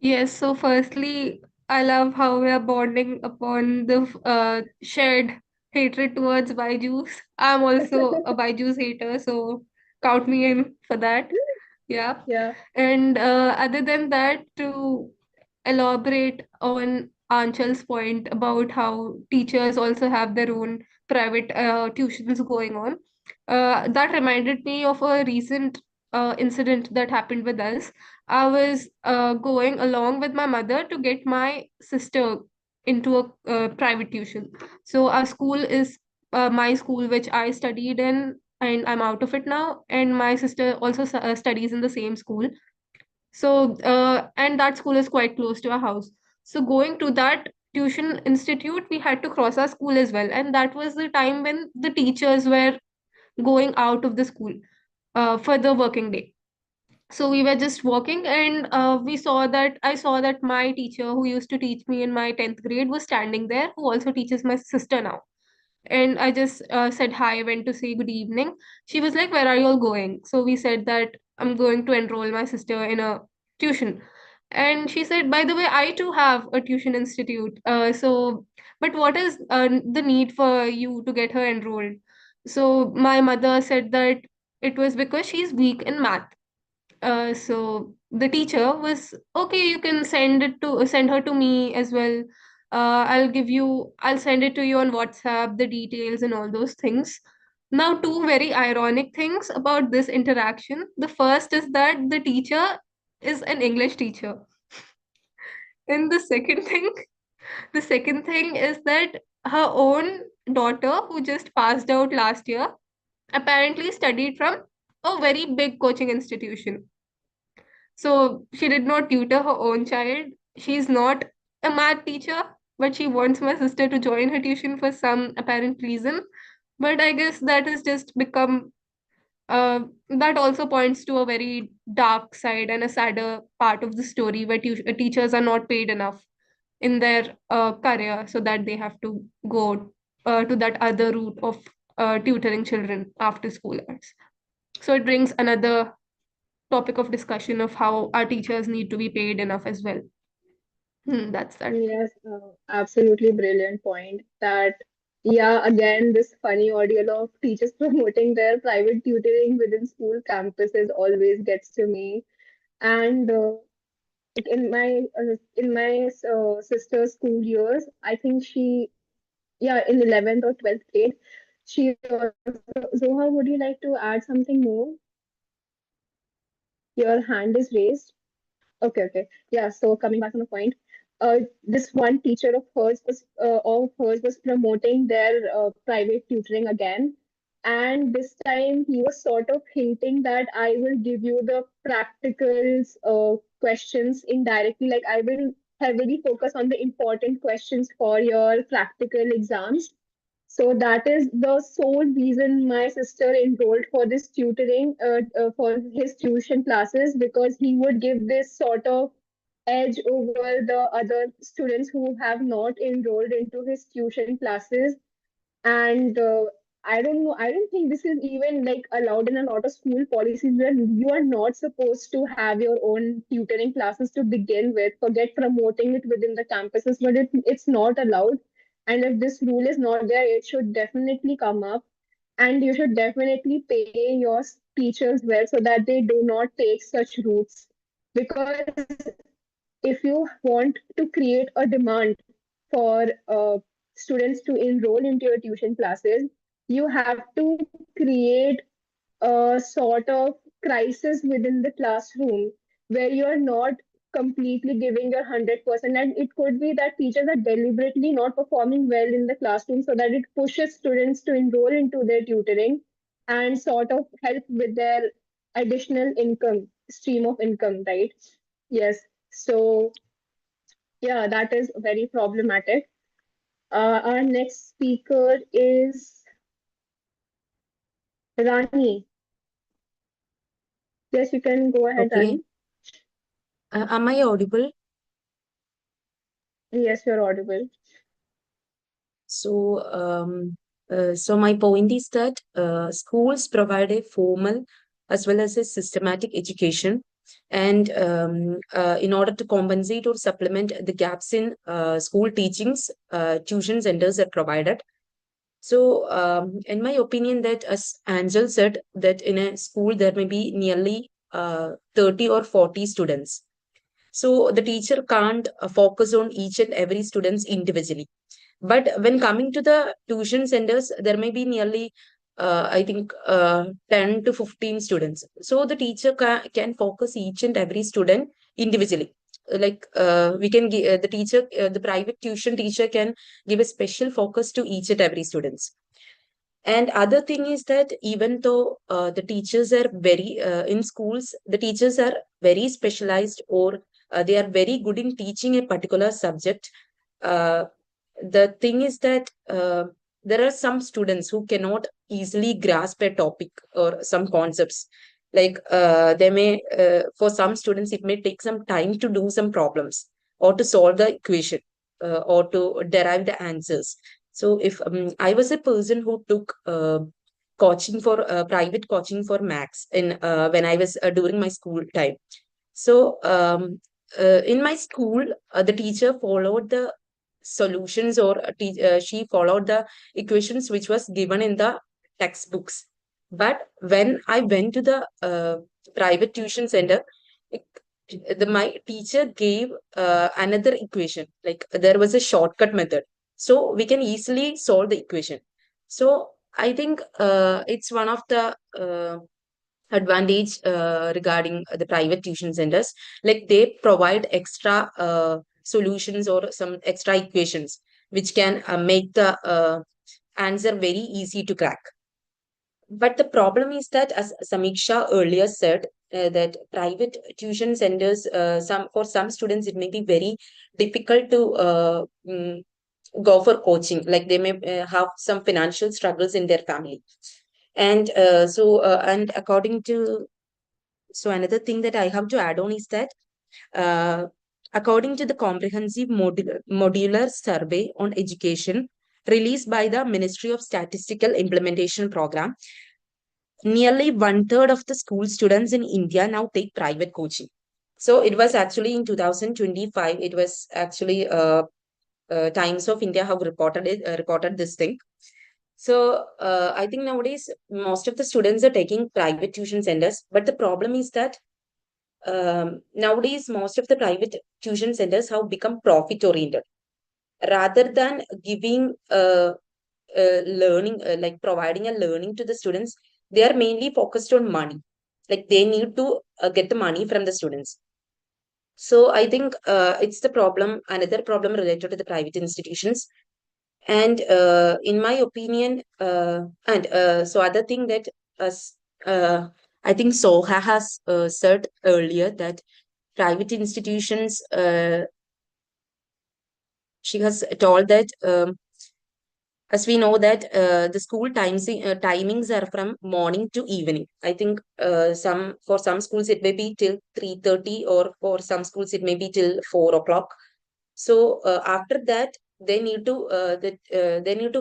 Yes, so firstly, I love how we are bonding upon the shared hatred towards Byju's. I'm also a Byju's hater, so count me in for that. Yeah. Yeah. And other than that, to elaborate on Anchal's point about how teachers also have their own private tuitions going on, that reminded me of a recent incident that happened with us. I was going along with my mother to get my sister into a private tuition. So our school is my school, which I studied in, and I'm out of it now. And my sister also studies in the same school. So, and that school is quite close to our house. So, going to that tuition institute, we had to cross our school as well. And that was the time when the teachers were going out of the school for the working day. So we were just walking, and we saw that I saw that my teacher who used to teach me in my 10th grade was standing there, who also teaches my sister now. And I just said hi, went to say good evening. She was like, "Where are you all going?" So we said that I'm going to enroll my sister in a tuition. And she said, "By the way, I too have a tuition institute. But what is the need for you to get her enrolled?" So my mother said that it was because she's weak in math. So the teacher was okay. You can send her to me as well. I'll send it to you on WhatsApp, the details and all those things. Now, two very ironic things about this interaction. The first is that the teacher is an English teacher, and the second thing is that her own daughter, who just passed out last year, apparently studied from a very big coaching institution. So she did not tutor her own child. She's not a math teacher, but she wants my sister to join her tuition for some apparent reason. But I guess that has just become, that also points to a very dark side and a sadder part of the story where teachers are not paid enough in their career, so that they have to go to that other route of tutoring children after school hours. So it brings another topic of discussion of how our teachers need to be paid enough as well. That's that. Yes, absolutely brilliant point. That, yeah, again, this funny audio of teachers promoting their private tutoring within school campuses always gets to me. And in my sister's school years. I think yeah, in 11th or 12th grade. She also, Zoha, would you like to add something more? Your hand is raised. Okay, okay. Yeah, so coming back on the point, this one teacher of hers was promoting their private tutoring again. And this time he was sort of hinting that I will give you the practicals questions indirectly. Like I will heavily focus on the important questions for your practical exams. So that is the sole reason my sister enrolled for this tutoring, for his tuition classes, because he would give this sort of edge over the other students who have not enrolled into his tuition classes. And I don't think this is even like allowed in a lot of school policies where you are not supposed to have your own tutoring classes to begin with. Forget promoting it within the campuses, but it's not allowed. And if this rule is not there, it should definitely come up. And you should definitely pay your teachers well so that they do not take such routes. Because if you want to create a demand for students to enroll into your tuition classes, you have to create a sort of crisis within the classroom where you are not completely giving your 100%. And it could be that teachers are deliberately not performing well in the classroom so that it pushes students to enroll into their tutoring and sort of help with their additional income, stream of income, right? Yes. So yeah, that is very problematic. Our next speaker is Rani. Yes, you can go ahead, Okay. Rani. Am I audible? Yes, you're audible. So, so my point is that schools provide a formal as well as a systematic education, and in order to compensate or supplement the gaps in school teachings, tuition centers are provided. So, in my opinion, that as Angel said, that in a school there may be nearly 30 or 40 students. So the teacher can't focus on each and every students individually. But when coming to the tuition centers, there may be nearly, I think, 10 to 15 students. So the teacher can focus each and every student individually. Like we can give the private tuition teacher can give a special focus to each and every students. And other thing is that even though the teachers are very in schools, the teachers are very specialized, or they are very good in teaching a particular subject. Uh, the thing is that there are some students who cannot easily grasp a topic or some concepts. Like they may, for some students, it may take some time to do some problems or to solve the equation or to derive the answers. So if I was a person who took coaching for private coaching for max in when I was during my school time. So in my school, the teacher followed the solutions, or she followed the equations which was given in the textbooks. But when I went to the private tuition center, it, my teacher gave another equation. Like there was a shortcut method, so we can easily solve the equation. So I think it's one of the advantage regarding the private tuition centers. Like they provide extra solutions or some extra equations which can make the answer very easy to crack. But the problem is that, as Samiksha earlier said, that private tuition centers, some for some students, it may be very difficult to go for coaching. Like they may have some financial struggles in their family, and and according to, so another thing that I have to add on is that uh, according to the comprehensive modular survey on education released by the Ministry of Statistical Implementation Program, nearly one third of the school students in India now take private coaching. So it was actually in 2025. It was actually Times of India have reported this thing. So I think nowadays most of the students are taking private tuition centers, but the problem is that nowadays most of the private tuition centers have become profit oriented rather than giving learning, like providing a learning to the students. They are mainly focused on money, like they need to get the money from the students. So I think it's the problem, another problem related to the private institutions. And in my opinion, and so other thing that uh, I think Soha has said earlier that private institutions, she has told that as we know that the school timings are from morning to evening. I think some for some schools it may be till 3:30, or for some schools it may be till 4 o'clock. So after that, they need to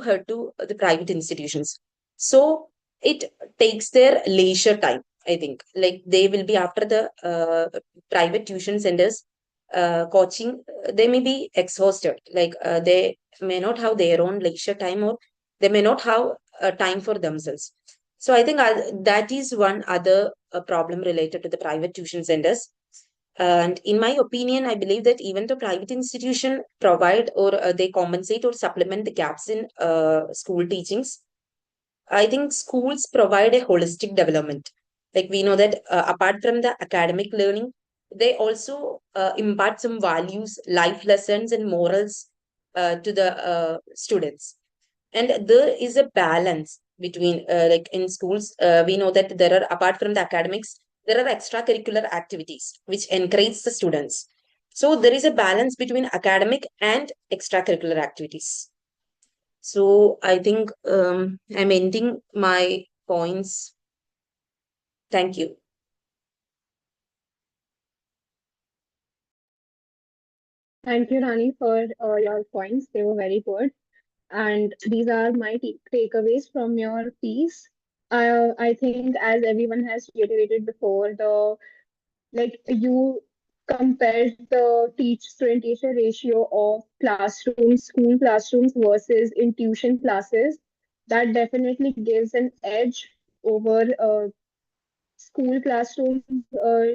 head to the private institutions. So it takes their leisure time. I think like they will be after the private tuition centers coaching. They may be exhausted. Like they may not have their own leisure time, or they may not have time for themselves. So I think that is one other problem related to the private tuition centers. And in my opinion, I believe that even the private institution provide or they compensate or supplement the gaps in school teachings, I think schools provide a holistic development. Like we know that apart from the academic learning, they also impart some values, life lessons, and morals to the students. And there is a balance between, like in schools, we know that there are, apart from the academics, there are extracurricular activities which encourage the students. So there is a balance between academic and extracurricular activities. So I think I'm ending my points. Thank you. Thank you, Rani, for your points. They were very good. And these are my takeaways from your piece. I think, as everyone has reiterated before, the like you compared the teach student teacher ratio of classrooms, school classrooms versus in tuition classes. That definitely gives an edge over school classroom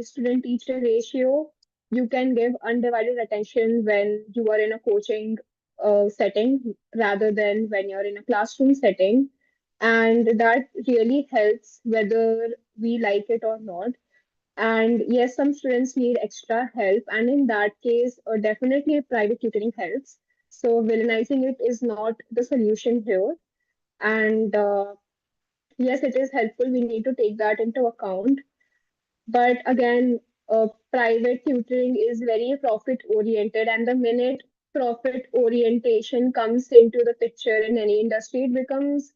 student teacher ratio. You can give undivided attention when you are in a coaching setting rather than when you're in a classroom setting. And that really helps whether we like it or not. And yes, some students need extra help, and in that case, definitely private tutoring helps. So villainizing it is not the solution here. And yes, it is helpful. We need to take that into account. But again, private tutoring is very profit oriented, and the minute profit orientation comes into the picture in any industry,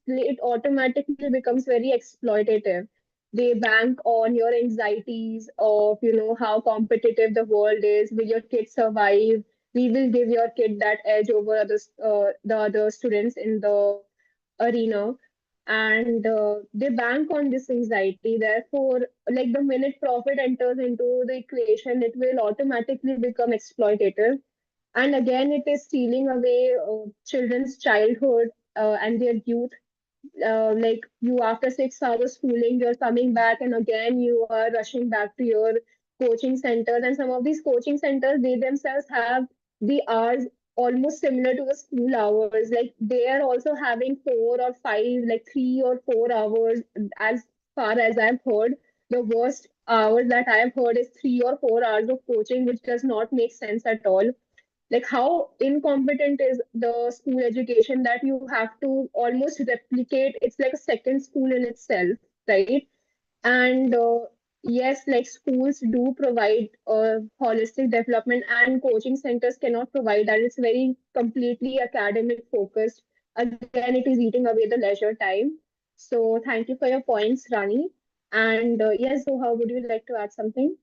it automatically becomes very exploitative. They bank on your anxieties of, how competitive the world is. Will your kid survive? We will give your kid that edge over the other students in the arena, and they bank on this anxiety. Therefore, like the minute profit enters into the equation, it will automatically become exploitative. And again, it is stealing away children's childhood and their youth. Like you, after 6 hours schooling, you're coming back, and again you are rushing back to your coaching centers. And some of these coaching centers, they themselves have the hours almost similar to the school hours. Like they are also having 4 or 5, like 3 or 4 hours. As far as I've heard, the worst hours that I have heard is 3 or 4 hours of coaching, which does not make sense at all. Like how incompetent is the school education that you have to almost replicate. It's like a second school in itself, right? And yes, like schools do provide holistic development, and coaching centers cannot provide that. It's very completely academic focused. Again, it is eating away the leisure time. So thank you for your points, Rani. And yes, so how would you like to add something?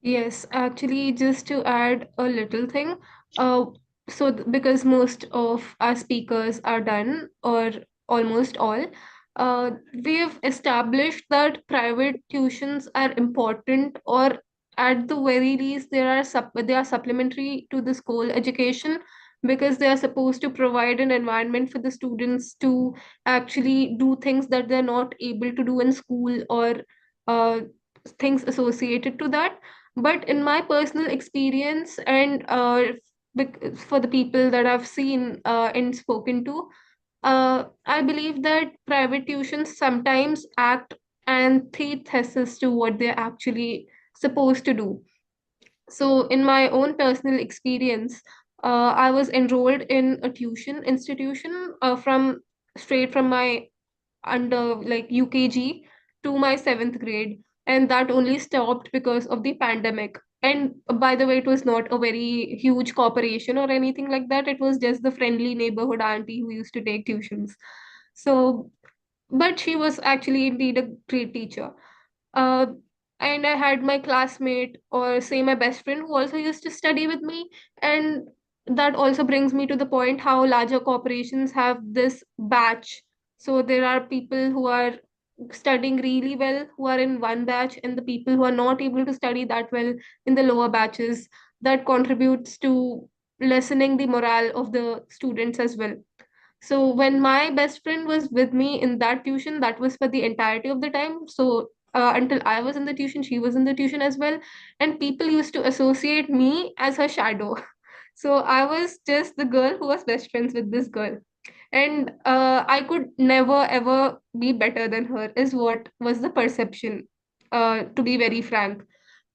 Yes, actually, just to add a little thing, uh, because most of our speakers are done, or almost all, we've established that private tuitions are important, or at the very least, they are supplementary to the school education, because they are supposed to provide an environment for the students to actually do things that they're not able to do in school, or uh, things associated to that. But in my personal experience, and for the people that I've seen and spoken to, I believe that private tuitions sometimes act antithesis to what they're actually supposed to do. So, in my own personal experience, I was enrolled in a tuition institution from straight from my under like UKG to my seventh grade, and that only stopped because of the pandemic. And by the way, it was not a very huge corporation or anything like that. It was just the friendly neighborhood auntie who used to take tuitions. So, but she was actually indeed a great teacher. Uh, and I had my classmate, or say my best friend, who also used to study with me. And that also brings me to the point how larger corporations have this batch. So there are people who are studying really well who are in one batch, and the people who are not able to study that well in the lower batches. That contributes to lessening the morale of the students as well. So when my best friend was with me in that tuition, that was for the entirety of the time. So until I was in the tuition, she was in the tuition as well. And people used to associate me as her shadow. So I was just the girl who was best friends with this girl. And I could never ever be better than her, is what was the perception, to be very frank.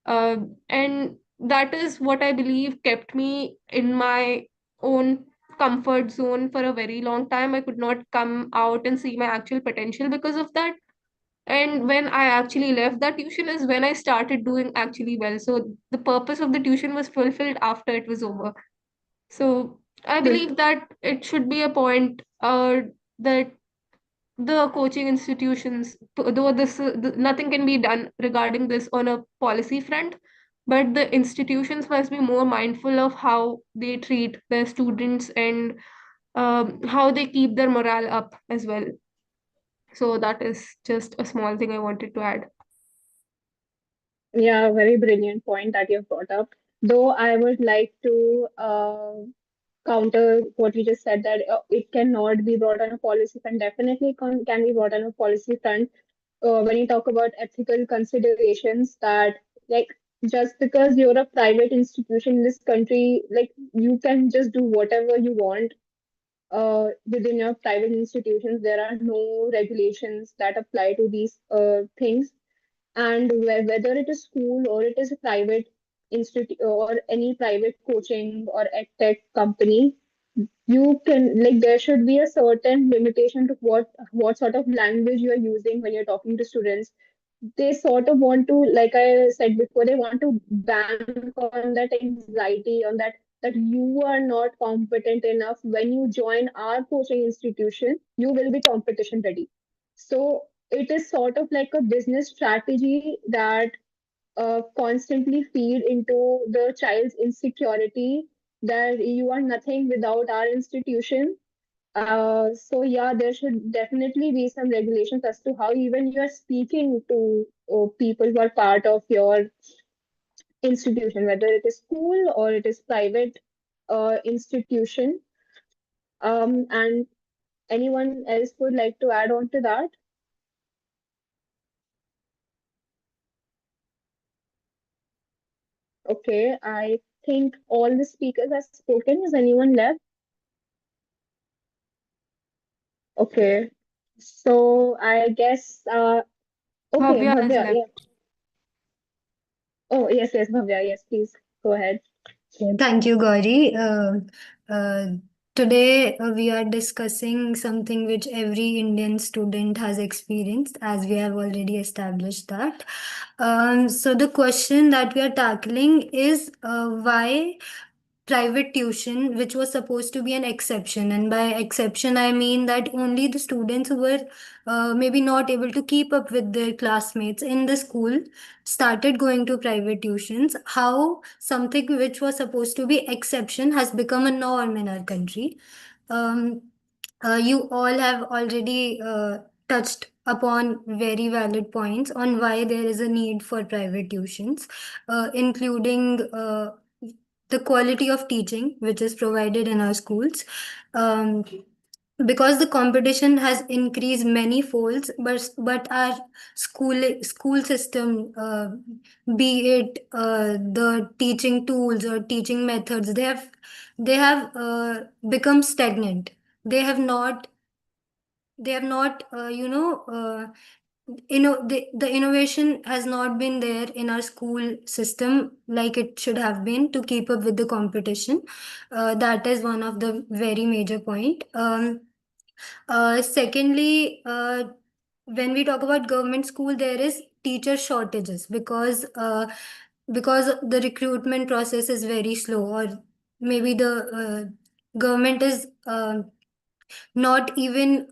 uh, and that is what I believe kept me in my own comfort zone for a very long time. I could not come out and see my actual potential because of that. And when I actually left that tuition is when I started doing actually well. So the purpose of the tuition was fulfilled after it was over. So I believe that it should be a point that the coaching institutions, though nothing can be done regarding this on a policy front, but the institutions must be more mindful of how they treat their students, and how they keep their morale up as well. So that is just a small thing I wanted to add. Yeah, very brilliant point that you've brought up. Though I would like to counter what you just said, that it cannot be brought on a policy front. Definitely can be brought on a policy front when you talk about ethical considerations, that like just because you're a private institution in this country, like you can just do whatever you want within your private institutions. There are no regulations that apply to these things. And whether it is school or it is a private institute or any private coaching or edtech company, you can, like, there should be a certain limitation to what sort of language you are using when you're talking to students. They sort of want to, like I said before, they want to bank on that anxiety, on that you are not competent enough. When you join our coaching institution, you will be competition ready. So it is sort of like a business strategy that constantly feed into the child's insecurity that you are nothing without our institution. So yeah, there should definitely be some regulations as to how even you are speaking to people who are part of your institution, whether it is school or it is private institution. And anyone else would like to add on to that? Okay, I think all the speakers have spoken. Is anyone left? Okay, so I guess okay, Bhavya has Bhavya, left. yeah. Oh, yes, yes, Bhavya, yes, please go ahead. Yeah, thank you, Gauri. Uh, Today, we are discussing something which every Indian student has experienced, as we have already established that. So, the question that we are tackling is why private tuition, which was supposed to be an exception, and by exception, I mean that only the students who were maybe not able to keep up with their classmates in the school started going to private tuitions. How something which was supposed to be exception has become a norm in our country. um, you all have already touched upon very valid points on why there is a need for private tuitions, including the quality of teaching which is provided in our schools. Um, because the competition has increased many folds, but our school system, be it the teaching tools or teaching methods, they have become stagnant. They have not the innovation has not been there in our school system like it should have been to keep up with the competition. That is one of the very major point. Secondly, when we talk about government school, there is teacher shortages because the recruitment process is very slow, or maybe the government is not even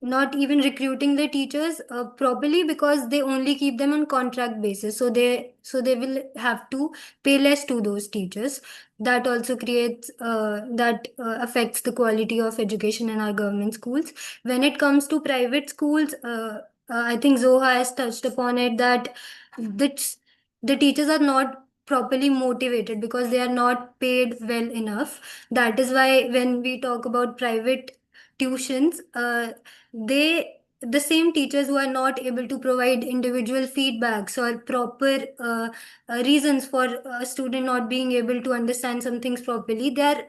not even recruiting the teachers properly, because they only keep them on contract basis, so they will have to pay less to those teachers. That also creates that affects the quality of education in our government schools. When it comes to private schools, I think Zoha has touched upon it, that the, the teachers are not properly motivated because they are not paid well enough. That is why when we talk about private tuitions, the same teachers who are not able to provide individual feedbacks or proper reasons for a student not being able to understand some things properly, they are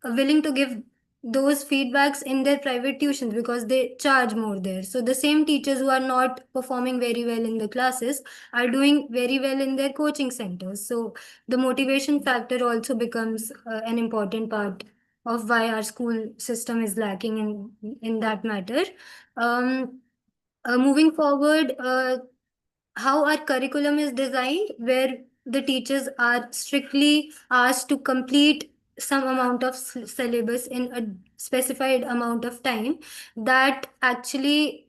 willing to give those feedbacks in their private tuitions because they charge more there. So the same teachers who are not performing very well in the classes are doing very well in their coaching centers. So the motivation factor also becomes an important part of why our school system is lacking in that matter. Um, Moving forward, how our curriculum is designed, where the teachers are strictly asked to complete some amount of syllabus in a specified amount of time, that actually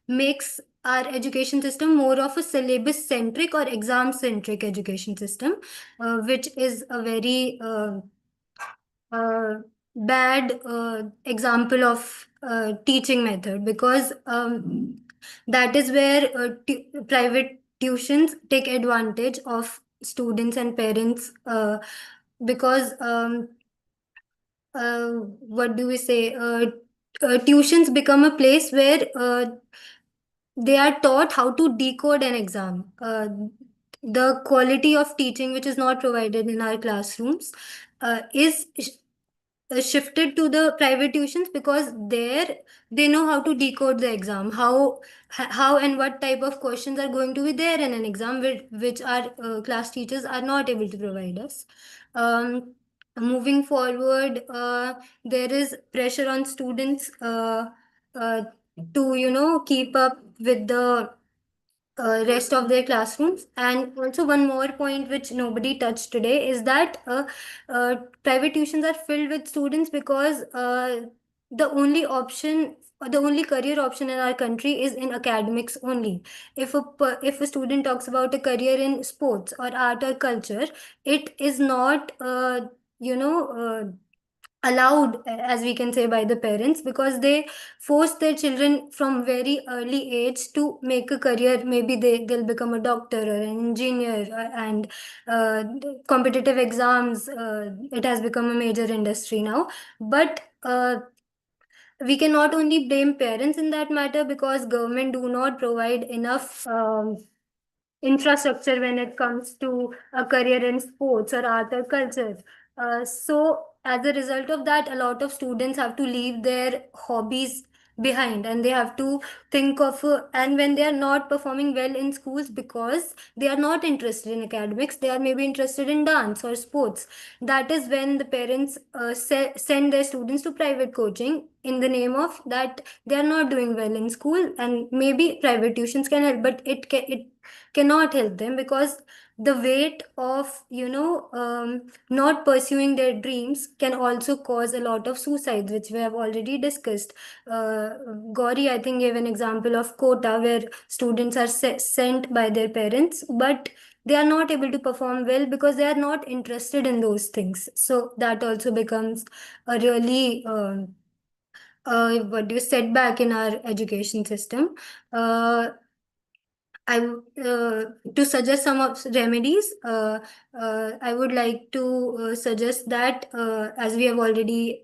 makes our education system more of a syllabus centric or exam centric education system, which is a very uh, bad example of teaching method, because that is where private tuitions take advantage of students and parents, because what do we say, tuitions become a place where they are taught how to decode an exam. The quality of teaching which is not provided in our classrooms is shifted to the private tuitions, because there they know how to decode the exam, how and what type of questions are going to be there in an exam, which our class teachers are not able to provide us. Moving forward, there is pressure on students uh, to keep up with the rest of their classrooms. And also, one more point which nobody touched today is that private tuitions are filled with students because the only option, the only career option in our country is in academics only. If a student talks about a career in sports or art or culture, it is not you know uh, allowed, as we can say, by the parents, because they force their children from very early age to make a career. Maybe they'll become a doctor or an engineer, and competitive exams, it has become a major industry now. But we can not only blame parents in that matter, because government do not provide enough infrastructure when it comes to a career in sports or art or culture. So, as a result of that, a lot of students have to leave their hobbies behind, and they have to think of, and when they are not performing well in schools because they are not interested in academics, they are maybe interested in dance or sports. That is when the parents send their students to private coaching in the name of that they are not doing well in school, and maybe private tuitions can help, but it cannot help them, because the weight of not pursuing their dreams can also cause a lot of suicides, which we have already discussed. uh, Gauri, I think, gave an example of quota, where students are sent by their parents, but they are not able to perform well because they are not interested in those things. So that also becomes a really what do you setback in our education system. uh, To suggest some of remedies, I would like to suggest that, as we have already,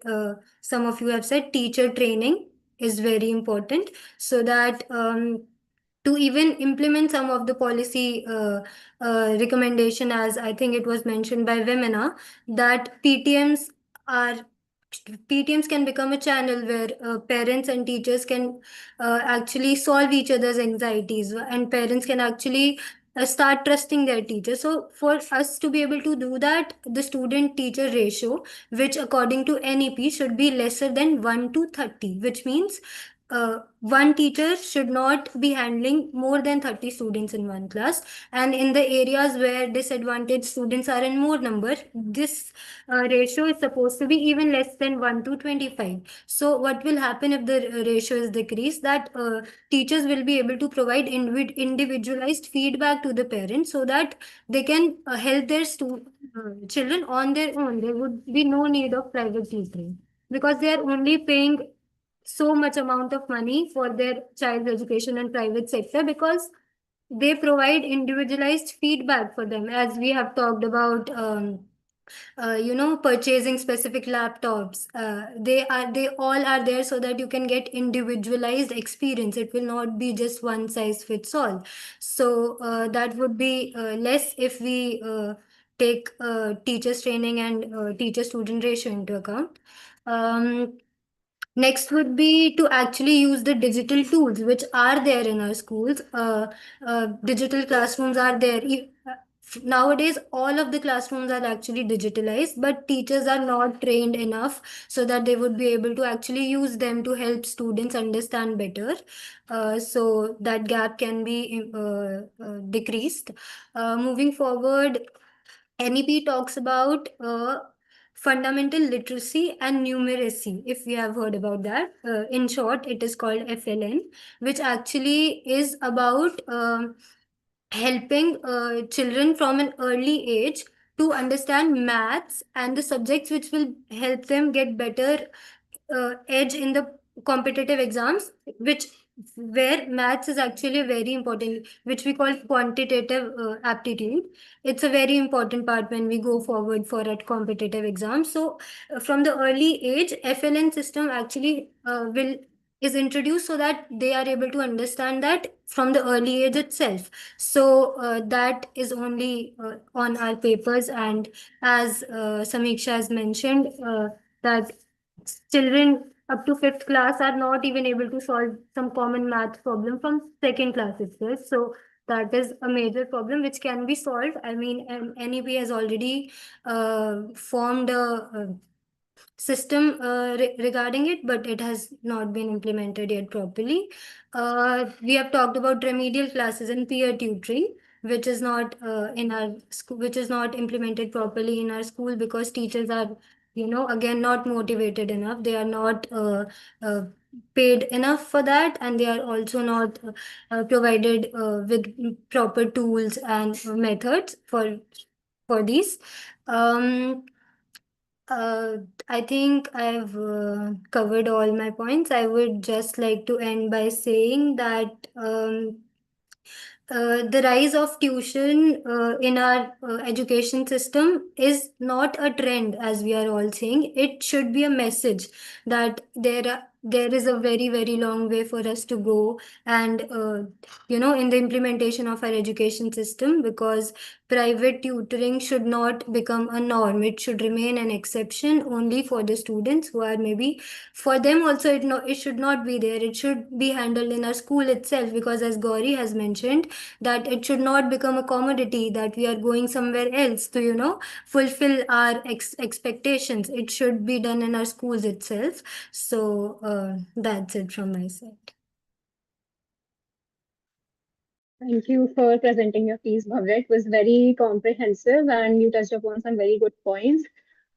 some of you have said, teacher training is very important, so that to even implement some of the policy recommendation, as I think it was mentioned by Vimena, that are PTMs can become a channel where parents and teachers can actually solve each other's anxieties, and parents can actually start trusting their teachers. So, for us to be able to do that, the student teacher ratio, which according to NEP should be lesser than 1 to 30, which means one teacher should not be handling more than 30 students in one class. And in the areas where disadvantaged students are in more number, this ratio is supposed to be even less than 1 to 25. So what will happen if the ratio is decreased? That teachers will be able to provide individualized feedback to the parents, so that they can help their children on their own. There would be no need of private tutoring, because they are only paying so much amount of money for their child's education in private sector, because they provide individualized feedback for them, as we have talked about. Purchasing specific laptops, they all are there so that you can get individualized experience. It will not be just one size fits all. So that would be less if we take teachers training and teacher student ratio into account. um, Next would be to actually use the digital tools which are there in our schools. Digital classrooms are there. Nowadays, all of the classrooms are actually digitalized, but teachers are not trained enough so that they would be able to actually use them to help students understand better. So that gap can be decreased. Moving forward, NEP talks about fundamental literacy and numeracy, if you have heard about that. In short, it is called FLN, which actually is about helping children from an early age to understand maths and the subjects which will help them get better edge in the competitive exams, which where maths is actually very important, which we call quantitative aptitude. It's a very important part when we go forward for a competitive exam. So from the early age, FLN system actually will is introduced so that they are able to understand that from the early age itself. So that is only on our papers. And as Samiksha has mentioned, that children up to fifth class are not even able to solve some common math problem from second class itself. So that is a major problem which can be solved. I mean, NEP has already formed a system regarding it, but it has not been implemented yet properly. We have talked about remedial classes and peer tutoring, which is not in our school, which is not implemented properly in our school, because teachers are, again, not motivated enough. They are not paid enough for that, and they are also not provided with proper tools and methods for these. Um, uh, I think I've covered all my points. I would just like to end by saying that the rise of tuition in our education system is not a trend, as we are all saying. It should be a message that there is a very, very long way for us to go, and in the implementation of our education system, because private tutoring should not become a norm. It should remain an exception only for the students who are, maybe for them also, it should not be there. It should be handled in our school itself, because as Gauri has mentioned, that it should not become a commodity that we are going somewhere else to, fulfill our expectations. It should be done in our schools itself. So that's it from my side. Thank you for presenting your piece, Bhavya. It was very comprehensive and you touched upon some very good points.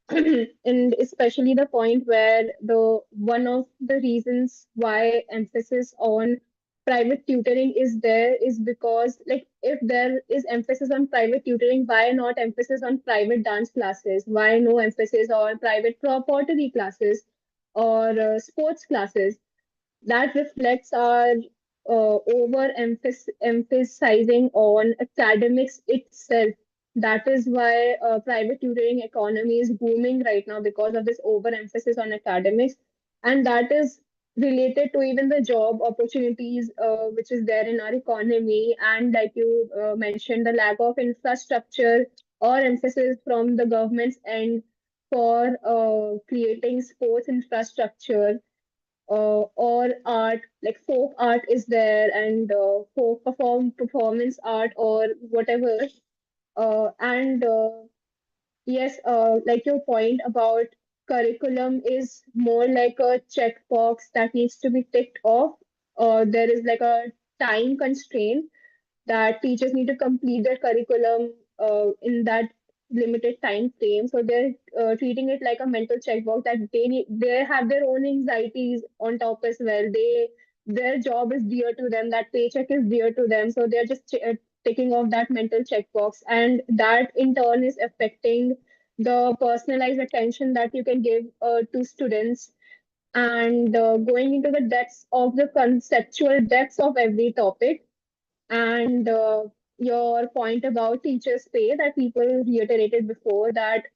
And especially the point where the one of the reasons why emphasis on private tutoring is there is because, like, if there is emphasis on private tutoring, why not emphasis on private dance classes? Why no emphasis on private pottery classes or sports classes? That reflects our emphasizing on academics itself. That is why private tutoring economy is booming right now because of this overemphasis on academics, and that is related to even the job opportunities which is there in our economy. And like you mentioned, the lack of infrastructure or emphasis from the government's end for creating sports infrastructure or art, like folk art is there, and folk performance art or whatever. And yes, like your point about curriculum is more like a checkbox that needs to be ticked off. There is like a time constraint that teachers need to complete their curriculum in that limited time frame. So they're treating it like a mental checkbox that they have their own anxieties on top as well. Their job is dear to them, that paycheck is dear to them. So they're just ticking off that mental checkbox, and that in turn is affecting the personalized attention that you can give to students, and going into the depths of the conceptual depths of every topic. And your point about teachers' pay that people reiterated before, that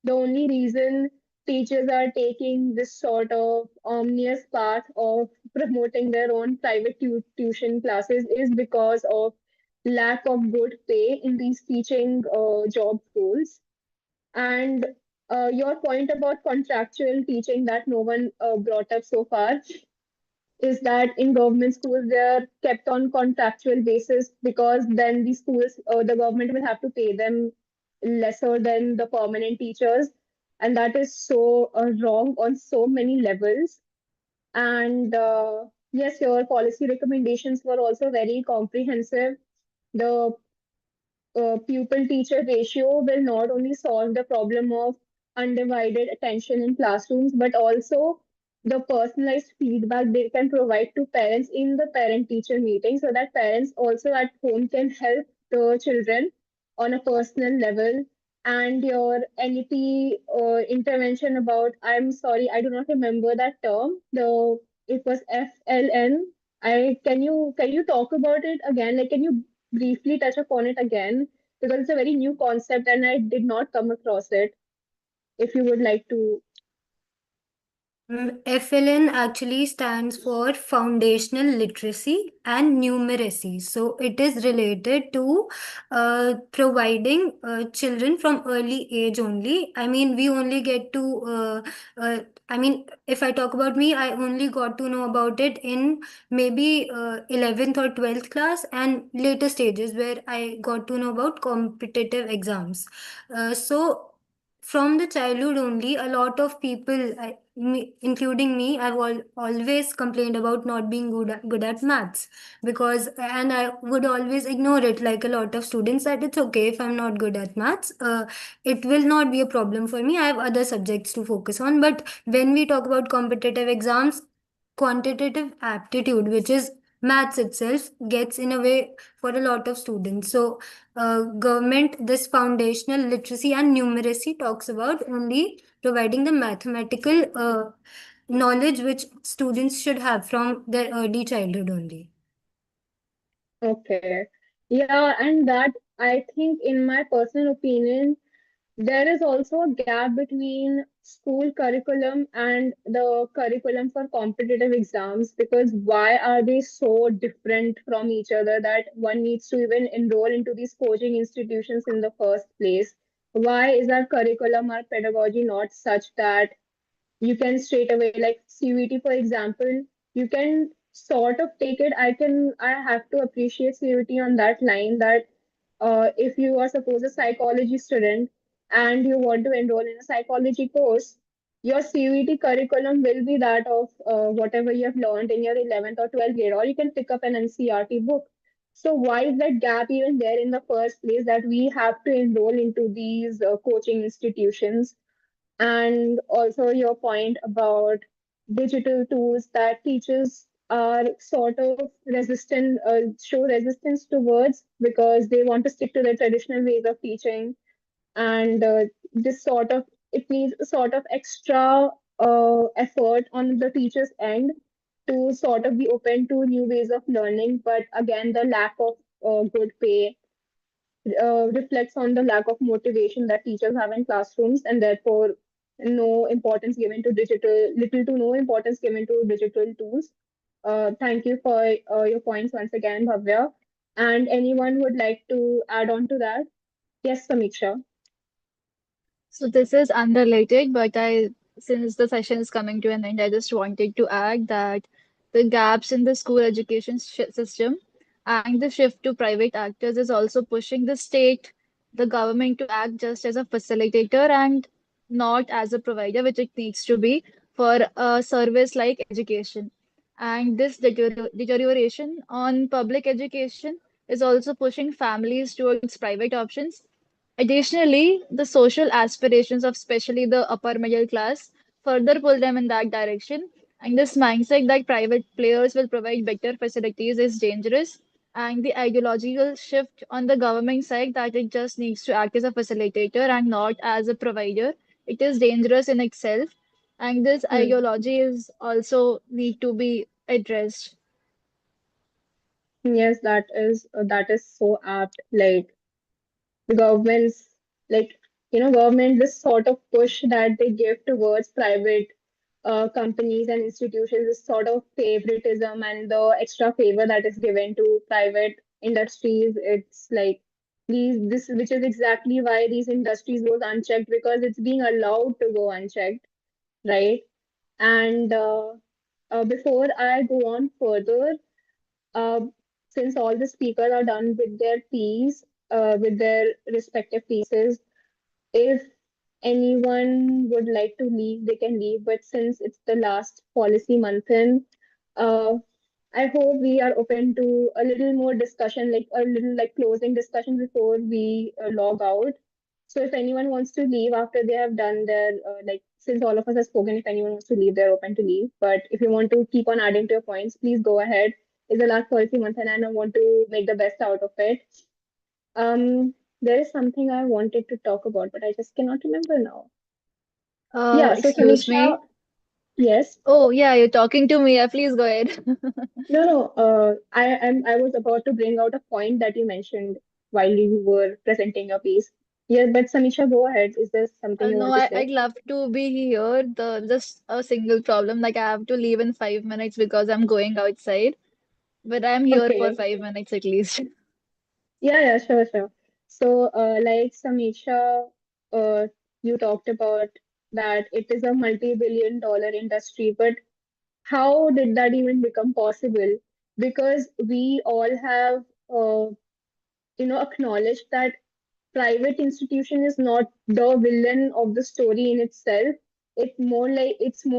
the only reason teachers are taking this sort of ominous path of promoting their own private tuition classes is because of lack of good pay in these teaching job roles. And your point about contractual teaching that no one brought up so far is that in government schools they're kept on contractual basis, because then the schools the government will have to pay them lesser than the permanent teachers, and that is so wrong on so many levels. And yes, your policy recommendations were also very comprehensive. The pupil teacher ratio will not only solve the problem of undivided attention in classrooms, but also the personalized feedback they can provide to parents in the parent teacher meeting, so that parents also at home can help the children on a personal level. And your NEP intervention about, I'm sorry, I do not remember that term. It was FLN. I can you talk about it again? Like, can you briefly touch upon it again, because it's a very new concept and I did not come across it. If you would like to. FLN actually stands for Foundational Literacy and Numeracy. So it is related to providing children from early age only. I mean, we only get to, I mean, if I talk about me, I only got to know about it in maybe 11th or 12th class and later stages where I got to know about competitive exams. So from the childhood only, a lot of people, including me, always complained about not being good at maths, because, and I would always ignore it, like a lot of students, that it's okay if I'm not good at maths. It will not be a problem for me. I have other subjects to focus on. But when we talk about competitive exams, quantitative aptitude, which is maths itself, gets in a way for a lot of students. So government, this foundational literacy and numeracy talks about only providing the mathematical knowledge which students should have from their early childhood only. Okay. Yeah, and that, I think, in my personal opinion, there is also a gap between school curriculum and the curriculum for competitive exams, because why are they so different from each other that one needs to even enroll into these coaching institutions in the first place? Why is our curriculum, our pedagogy not such that you can straight away, like CVT for example, you can sort of take it. I have to appreciate CVT on that line, that if you are suppose a psychology student and you want to enroll in a psychology course, your CVT curriculum will be that of whatever you have learned in your 11th or 12th grade, or you can pick up an NCRT book. So why is that gap even there in the first place, that we have to enroll into these coaching institutions? And also your point about digital tools that teachers are sort of resistant, show resistance towards, because they want to stick to the traditional ways of teaching. And this sort of, it needs a sort of extra effort on the teacher's end to sort of be open to new ways of learning, but again, the lack of good pay reflects on the lack of motivation that teachers have in classrooms, and therefore no importance given to digital, little to no importance given to digital tools. Thank you for your points once again, Bhavya. And anyone would like to add on to that? Yes, Samiksha. So this is unrelated, but since the session is coming to an end, I just wanted to add that the gaps in the school education system and the shift to private actors is also pushing the state, the government to act just as a facilitator and not as a provider, which it needs to be for a service like education. And this deterioration on public education is also pushing families towards private options. Additionally, the social aspirations of especially the upper middle class further pull them in that direction. And this mindset that private players will provide better facilities is dangerous. And the ideological shift on the government side that it just needs to act as a facilitator and not as a provider, it is dangerous in itself. And this Hmm. ideology is also need to be addressed. Yes, that is so apt. Like the government's, like government, this sort of push that they give towards private companies and institutions, this sort of favoritism and the extra favor that is given to private industries. It's like which is exactly why these industries goes unchecked, because it's being allowed to go unchecked, right? And before I go on further, uh, since all the speakers are done with their piece, with their respective pieces, if anyone would like to leave, they can leave. But since it's the last policy month in, uh, I hope we are open to a little more discussion, like a little like closing discussion before we log out. So if anyone wants to leave after they have done their like, since all of us have spoken, if anyone wants to leave, they're open to leave. But if you want to keep on adding to your points, please go ahead. It's the last policy month, and I want to make the best out of it. There is something I wanted to talk about, but I just cannot remember now. Yeah, so Excuse Samiksha, me. yes. Oh, yeah, you're talking to me. Yeah, please go ahead. No, no. I was about to bring out a point that you mentioned while you were presenting your piece. Yeah, but Samisha, go ahead. Is there something you No, want to I'd say? love to be here. The just a single problem, like I have to leave in 5 minutes because I'm going outside. But I'm here for Okay. 5 minutes at least. Yeah, yeah, sure, sure. So, like Samisha, uh, you talked about that it is a multi-billion dollar industry, but how did that even become possible? Because we all have, acknowledged that private institution is not the villain of the story in itself. It's more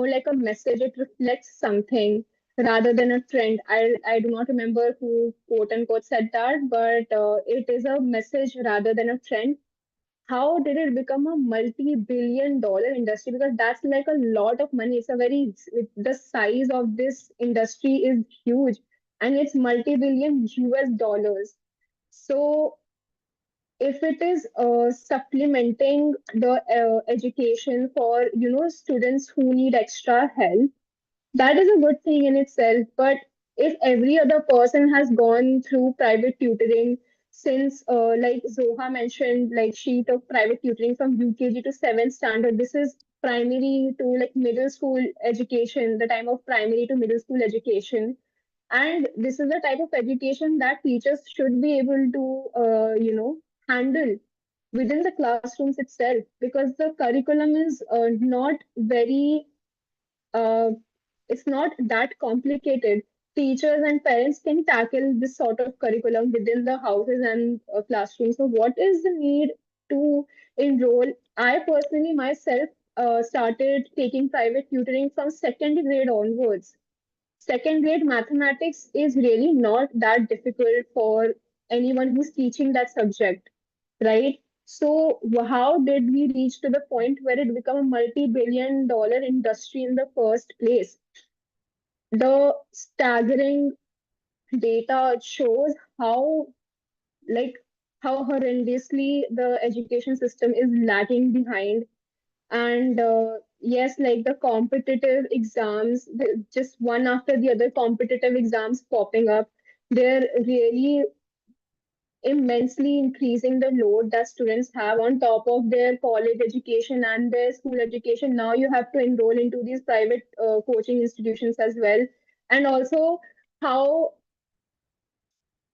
like a message. It reflects something rather than a trend. I do not remember who quote unquote said that, but it is a message rather than a trend. How did it become a multi-billion dollar industry? Because that's like a lot of money. The size of this industry is huge, and it's multi-billion US dollars. So if it is supplementing the education for students who need extra help, that is a good thing in itself. But if every other person has gone through private tutoring, since like Zoha mentioned, like she took private tutoring from UKG to 7th standard, this is primary to like middle school education, the time of primary to middle school education. And this is the type of education that teachers should be able to handle within the classrooms itself, because the curriculum is not very uh, it's not that complicated. Teachers and parents can tackle this sort of curriculum within the houses and classrooms. So what is the need to enroll? I personally myself started taking private tutoring from second grade onwards. Second grade mathematics is really not that difficult for anyone who's teaching that subject, right? So how did we reach to the point where it became a multi-billion dollar industry in the first place? The staggering data shows how, like, how horrendously the education system is lagging behind. And yes, like the competitive exams, just one after the other competitive exams popping up, they're really immensely increasing the load that students have on top of their college education and their school education. Now you have to enroll into these private coaching institutions as well. And also, how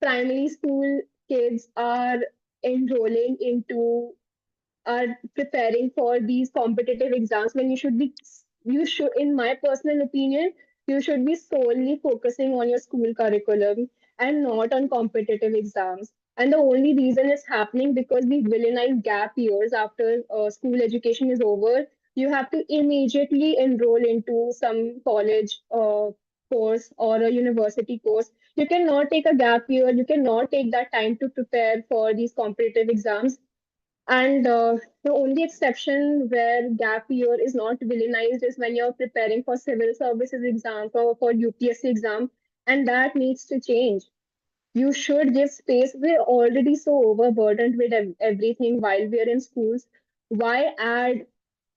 primary school kids are enrolling into are preparing for these competitive exams when you should, in my personal opinion, you should be solely focusing on your school curriculum and not on competitive exams. And the only reason it's happening because we villainize gap years after school education is over. You have to immediately enroll into some college course or a university course. You cannot take a gap year. You cannot take that time to prepare for these competitive exams. And the only exception where gap year is not villainized is when you're preparing for civil services exam or for UPSC exam, and that needs to change. You should give space. We're already so overburdened with everything while we're in schools. Why add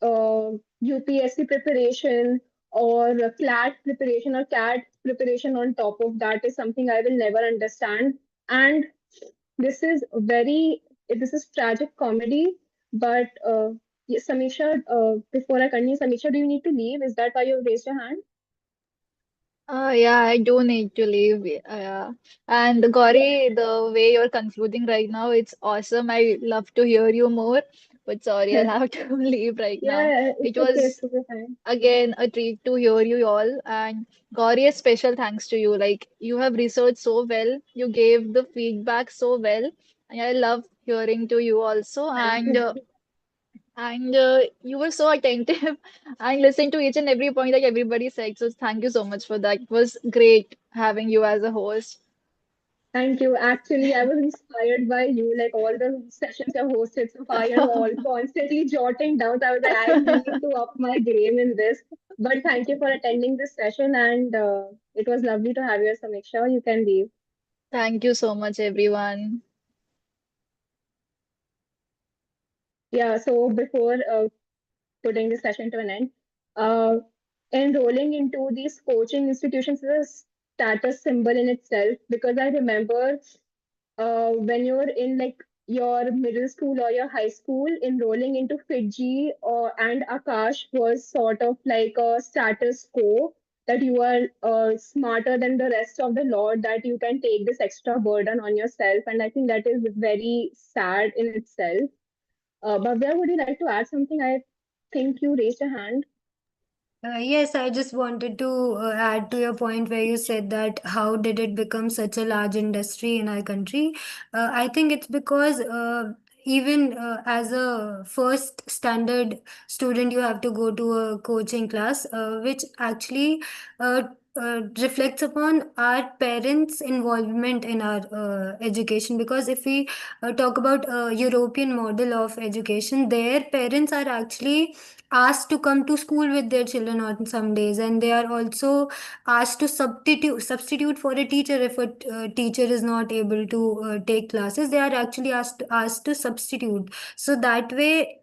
UPSC preparation or CLAT preparation or CAT preparation on top of that is something I will never understand. And this is very, this is tragic comedy. But yes, Samisha, before I continue, Samisha, do you need to leave? Is that why you raised your hand? Yeah, I do need to leave. And Gauri, the way you're concluding right now, it's awesome. I love to hear you more. But sorry, I'll have to leave right now. Yeah, It it's okay. was It's okay. Fine. again a treat to hear you all. And Gauri, a special thanks to you. Like you have researched so well, you gave the feedback so well, and I love hearing to you also. Thank And you were so attentive and listened to each and every point that everybody said. So thank you so much for that. It was great having you as a host. Thank you. Actually, I was inspired by you, like all the sessions you hosted so far. You're all constantly jotting down. So I was like, I need to up my game in this. But thank you for attending this session, and it was lovely to have you, Samiksha. You can leave. Thank you so much, everyone. Yeah. So before putting this session to an end, uh, enrolling into these coaching institutions is a status symbol in itself because I remember when you're in like your middle school or your high school, enrolling into Fiji or and Akash was sort of like a status quo that you are smarter than the rest of the lot, that you can take this extra burden on yourself. And I think that is very sad in itself. Bhavya, would you like to add something? I think you raised a hand. Yes, I just wanted to add to your point where you said that how did it become such a large industry in our country? I think it's because even as a first standard student, you have to go to a coaching class, which actually uh, reflects upon our parents' involvement in our education. Because if we talk about a European model of education, their parents are actually asked to come to school with their children on some days, and they are also asked to substitute for a teacher if a teacher is not able to take classes. They are actually asked to substitute, so that way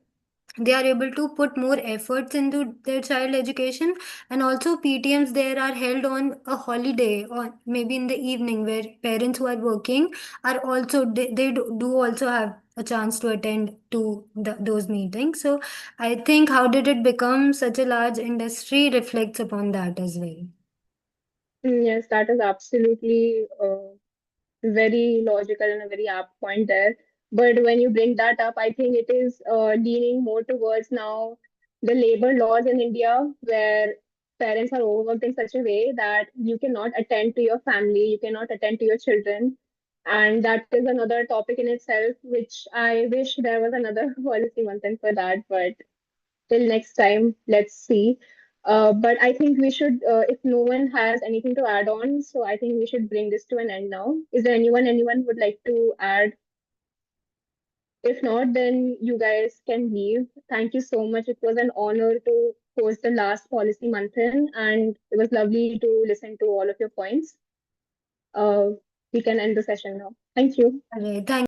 they are able to put more efforts into their child education. And also PTMs there are held on a holiday or maybe in the evening, where parents who are working are also they do also have a chance to attend to those meetings. So I think how did it become such a large industry reflects upon that as well. Yes, that is absolutely very logical and a very apt point there. But when you bring that up, I think it is leaning more towards now the labor laws in India, where parents are overworked in such a way that you cannot attend to your family, you cannot attend to your children. And that is another topic in itself, which I wish there was another policy content for that. But till next time, let's see. But I think we should, if no one has anything to add on, so I think we should bring this to an end now. Is there anyone would like to add? If not, then you guys can leave. Thank you so much. It was an honor to host the last policy marathon, and it was lovely to listen to all of your points. Uh, we can end the session now. Thank you. All right, thank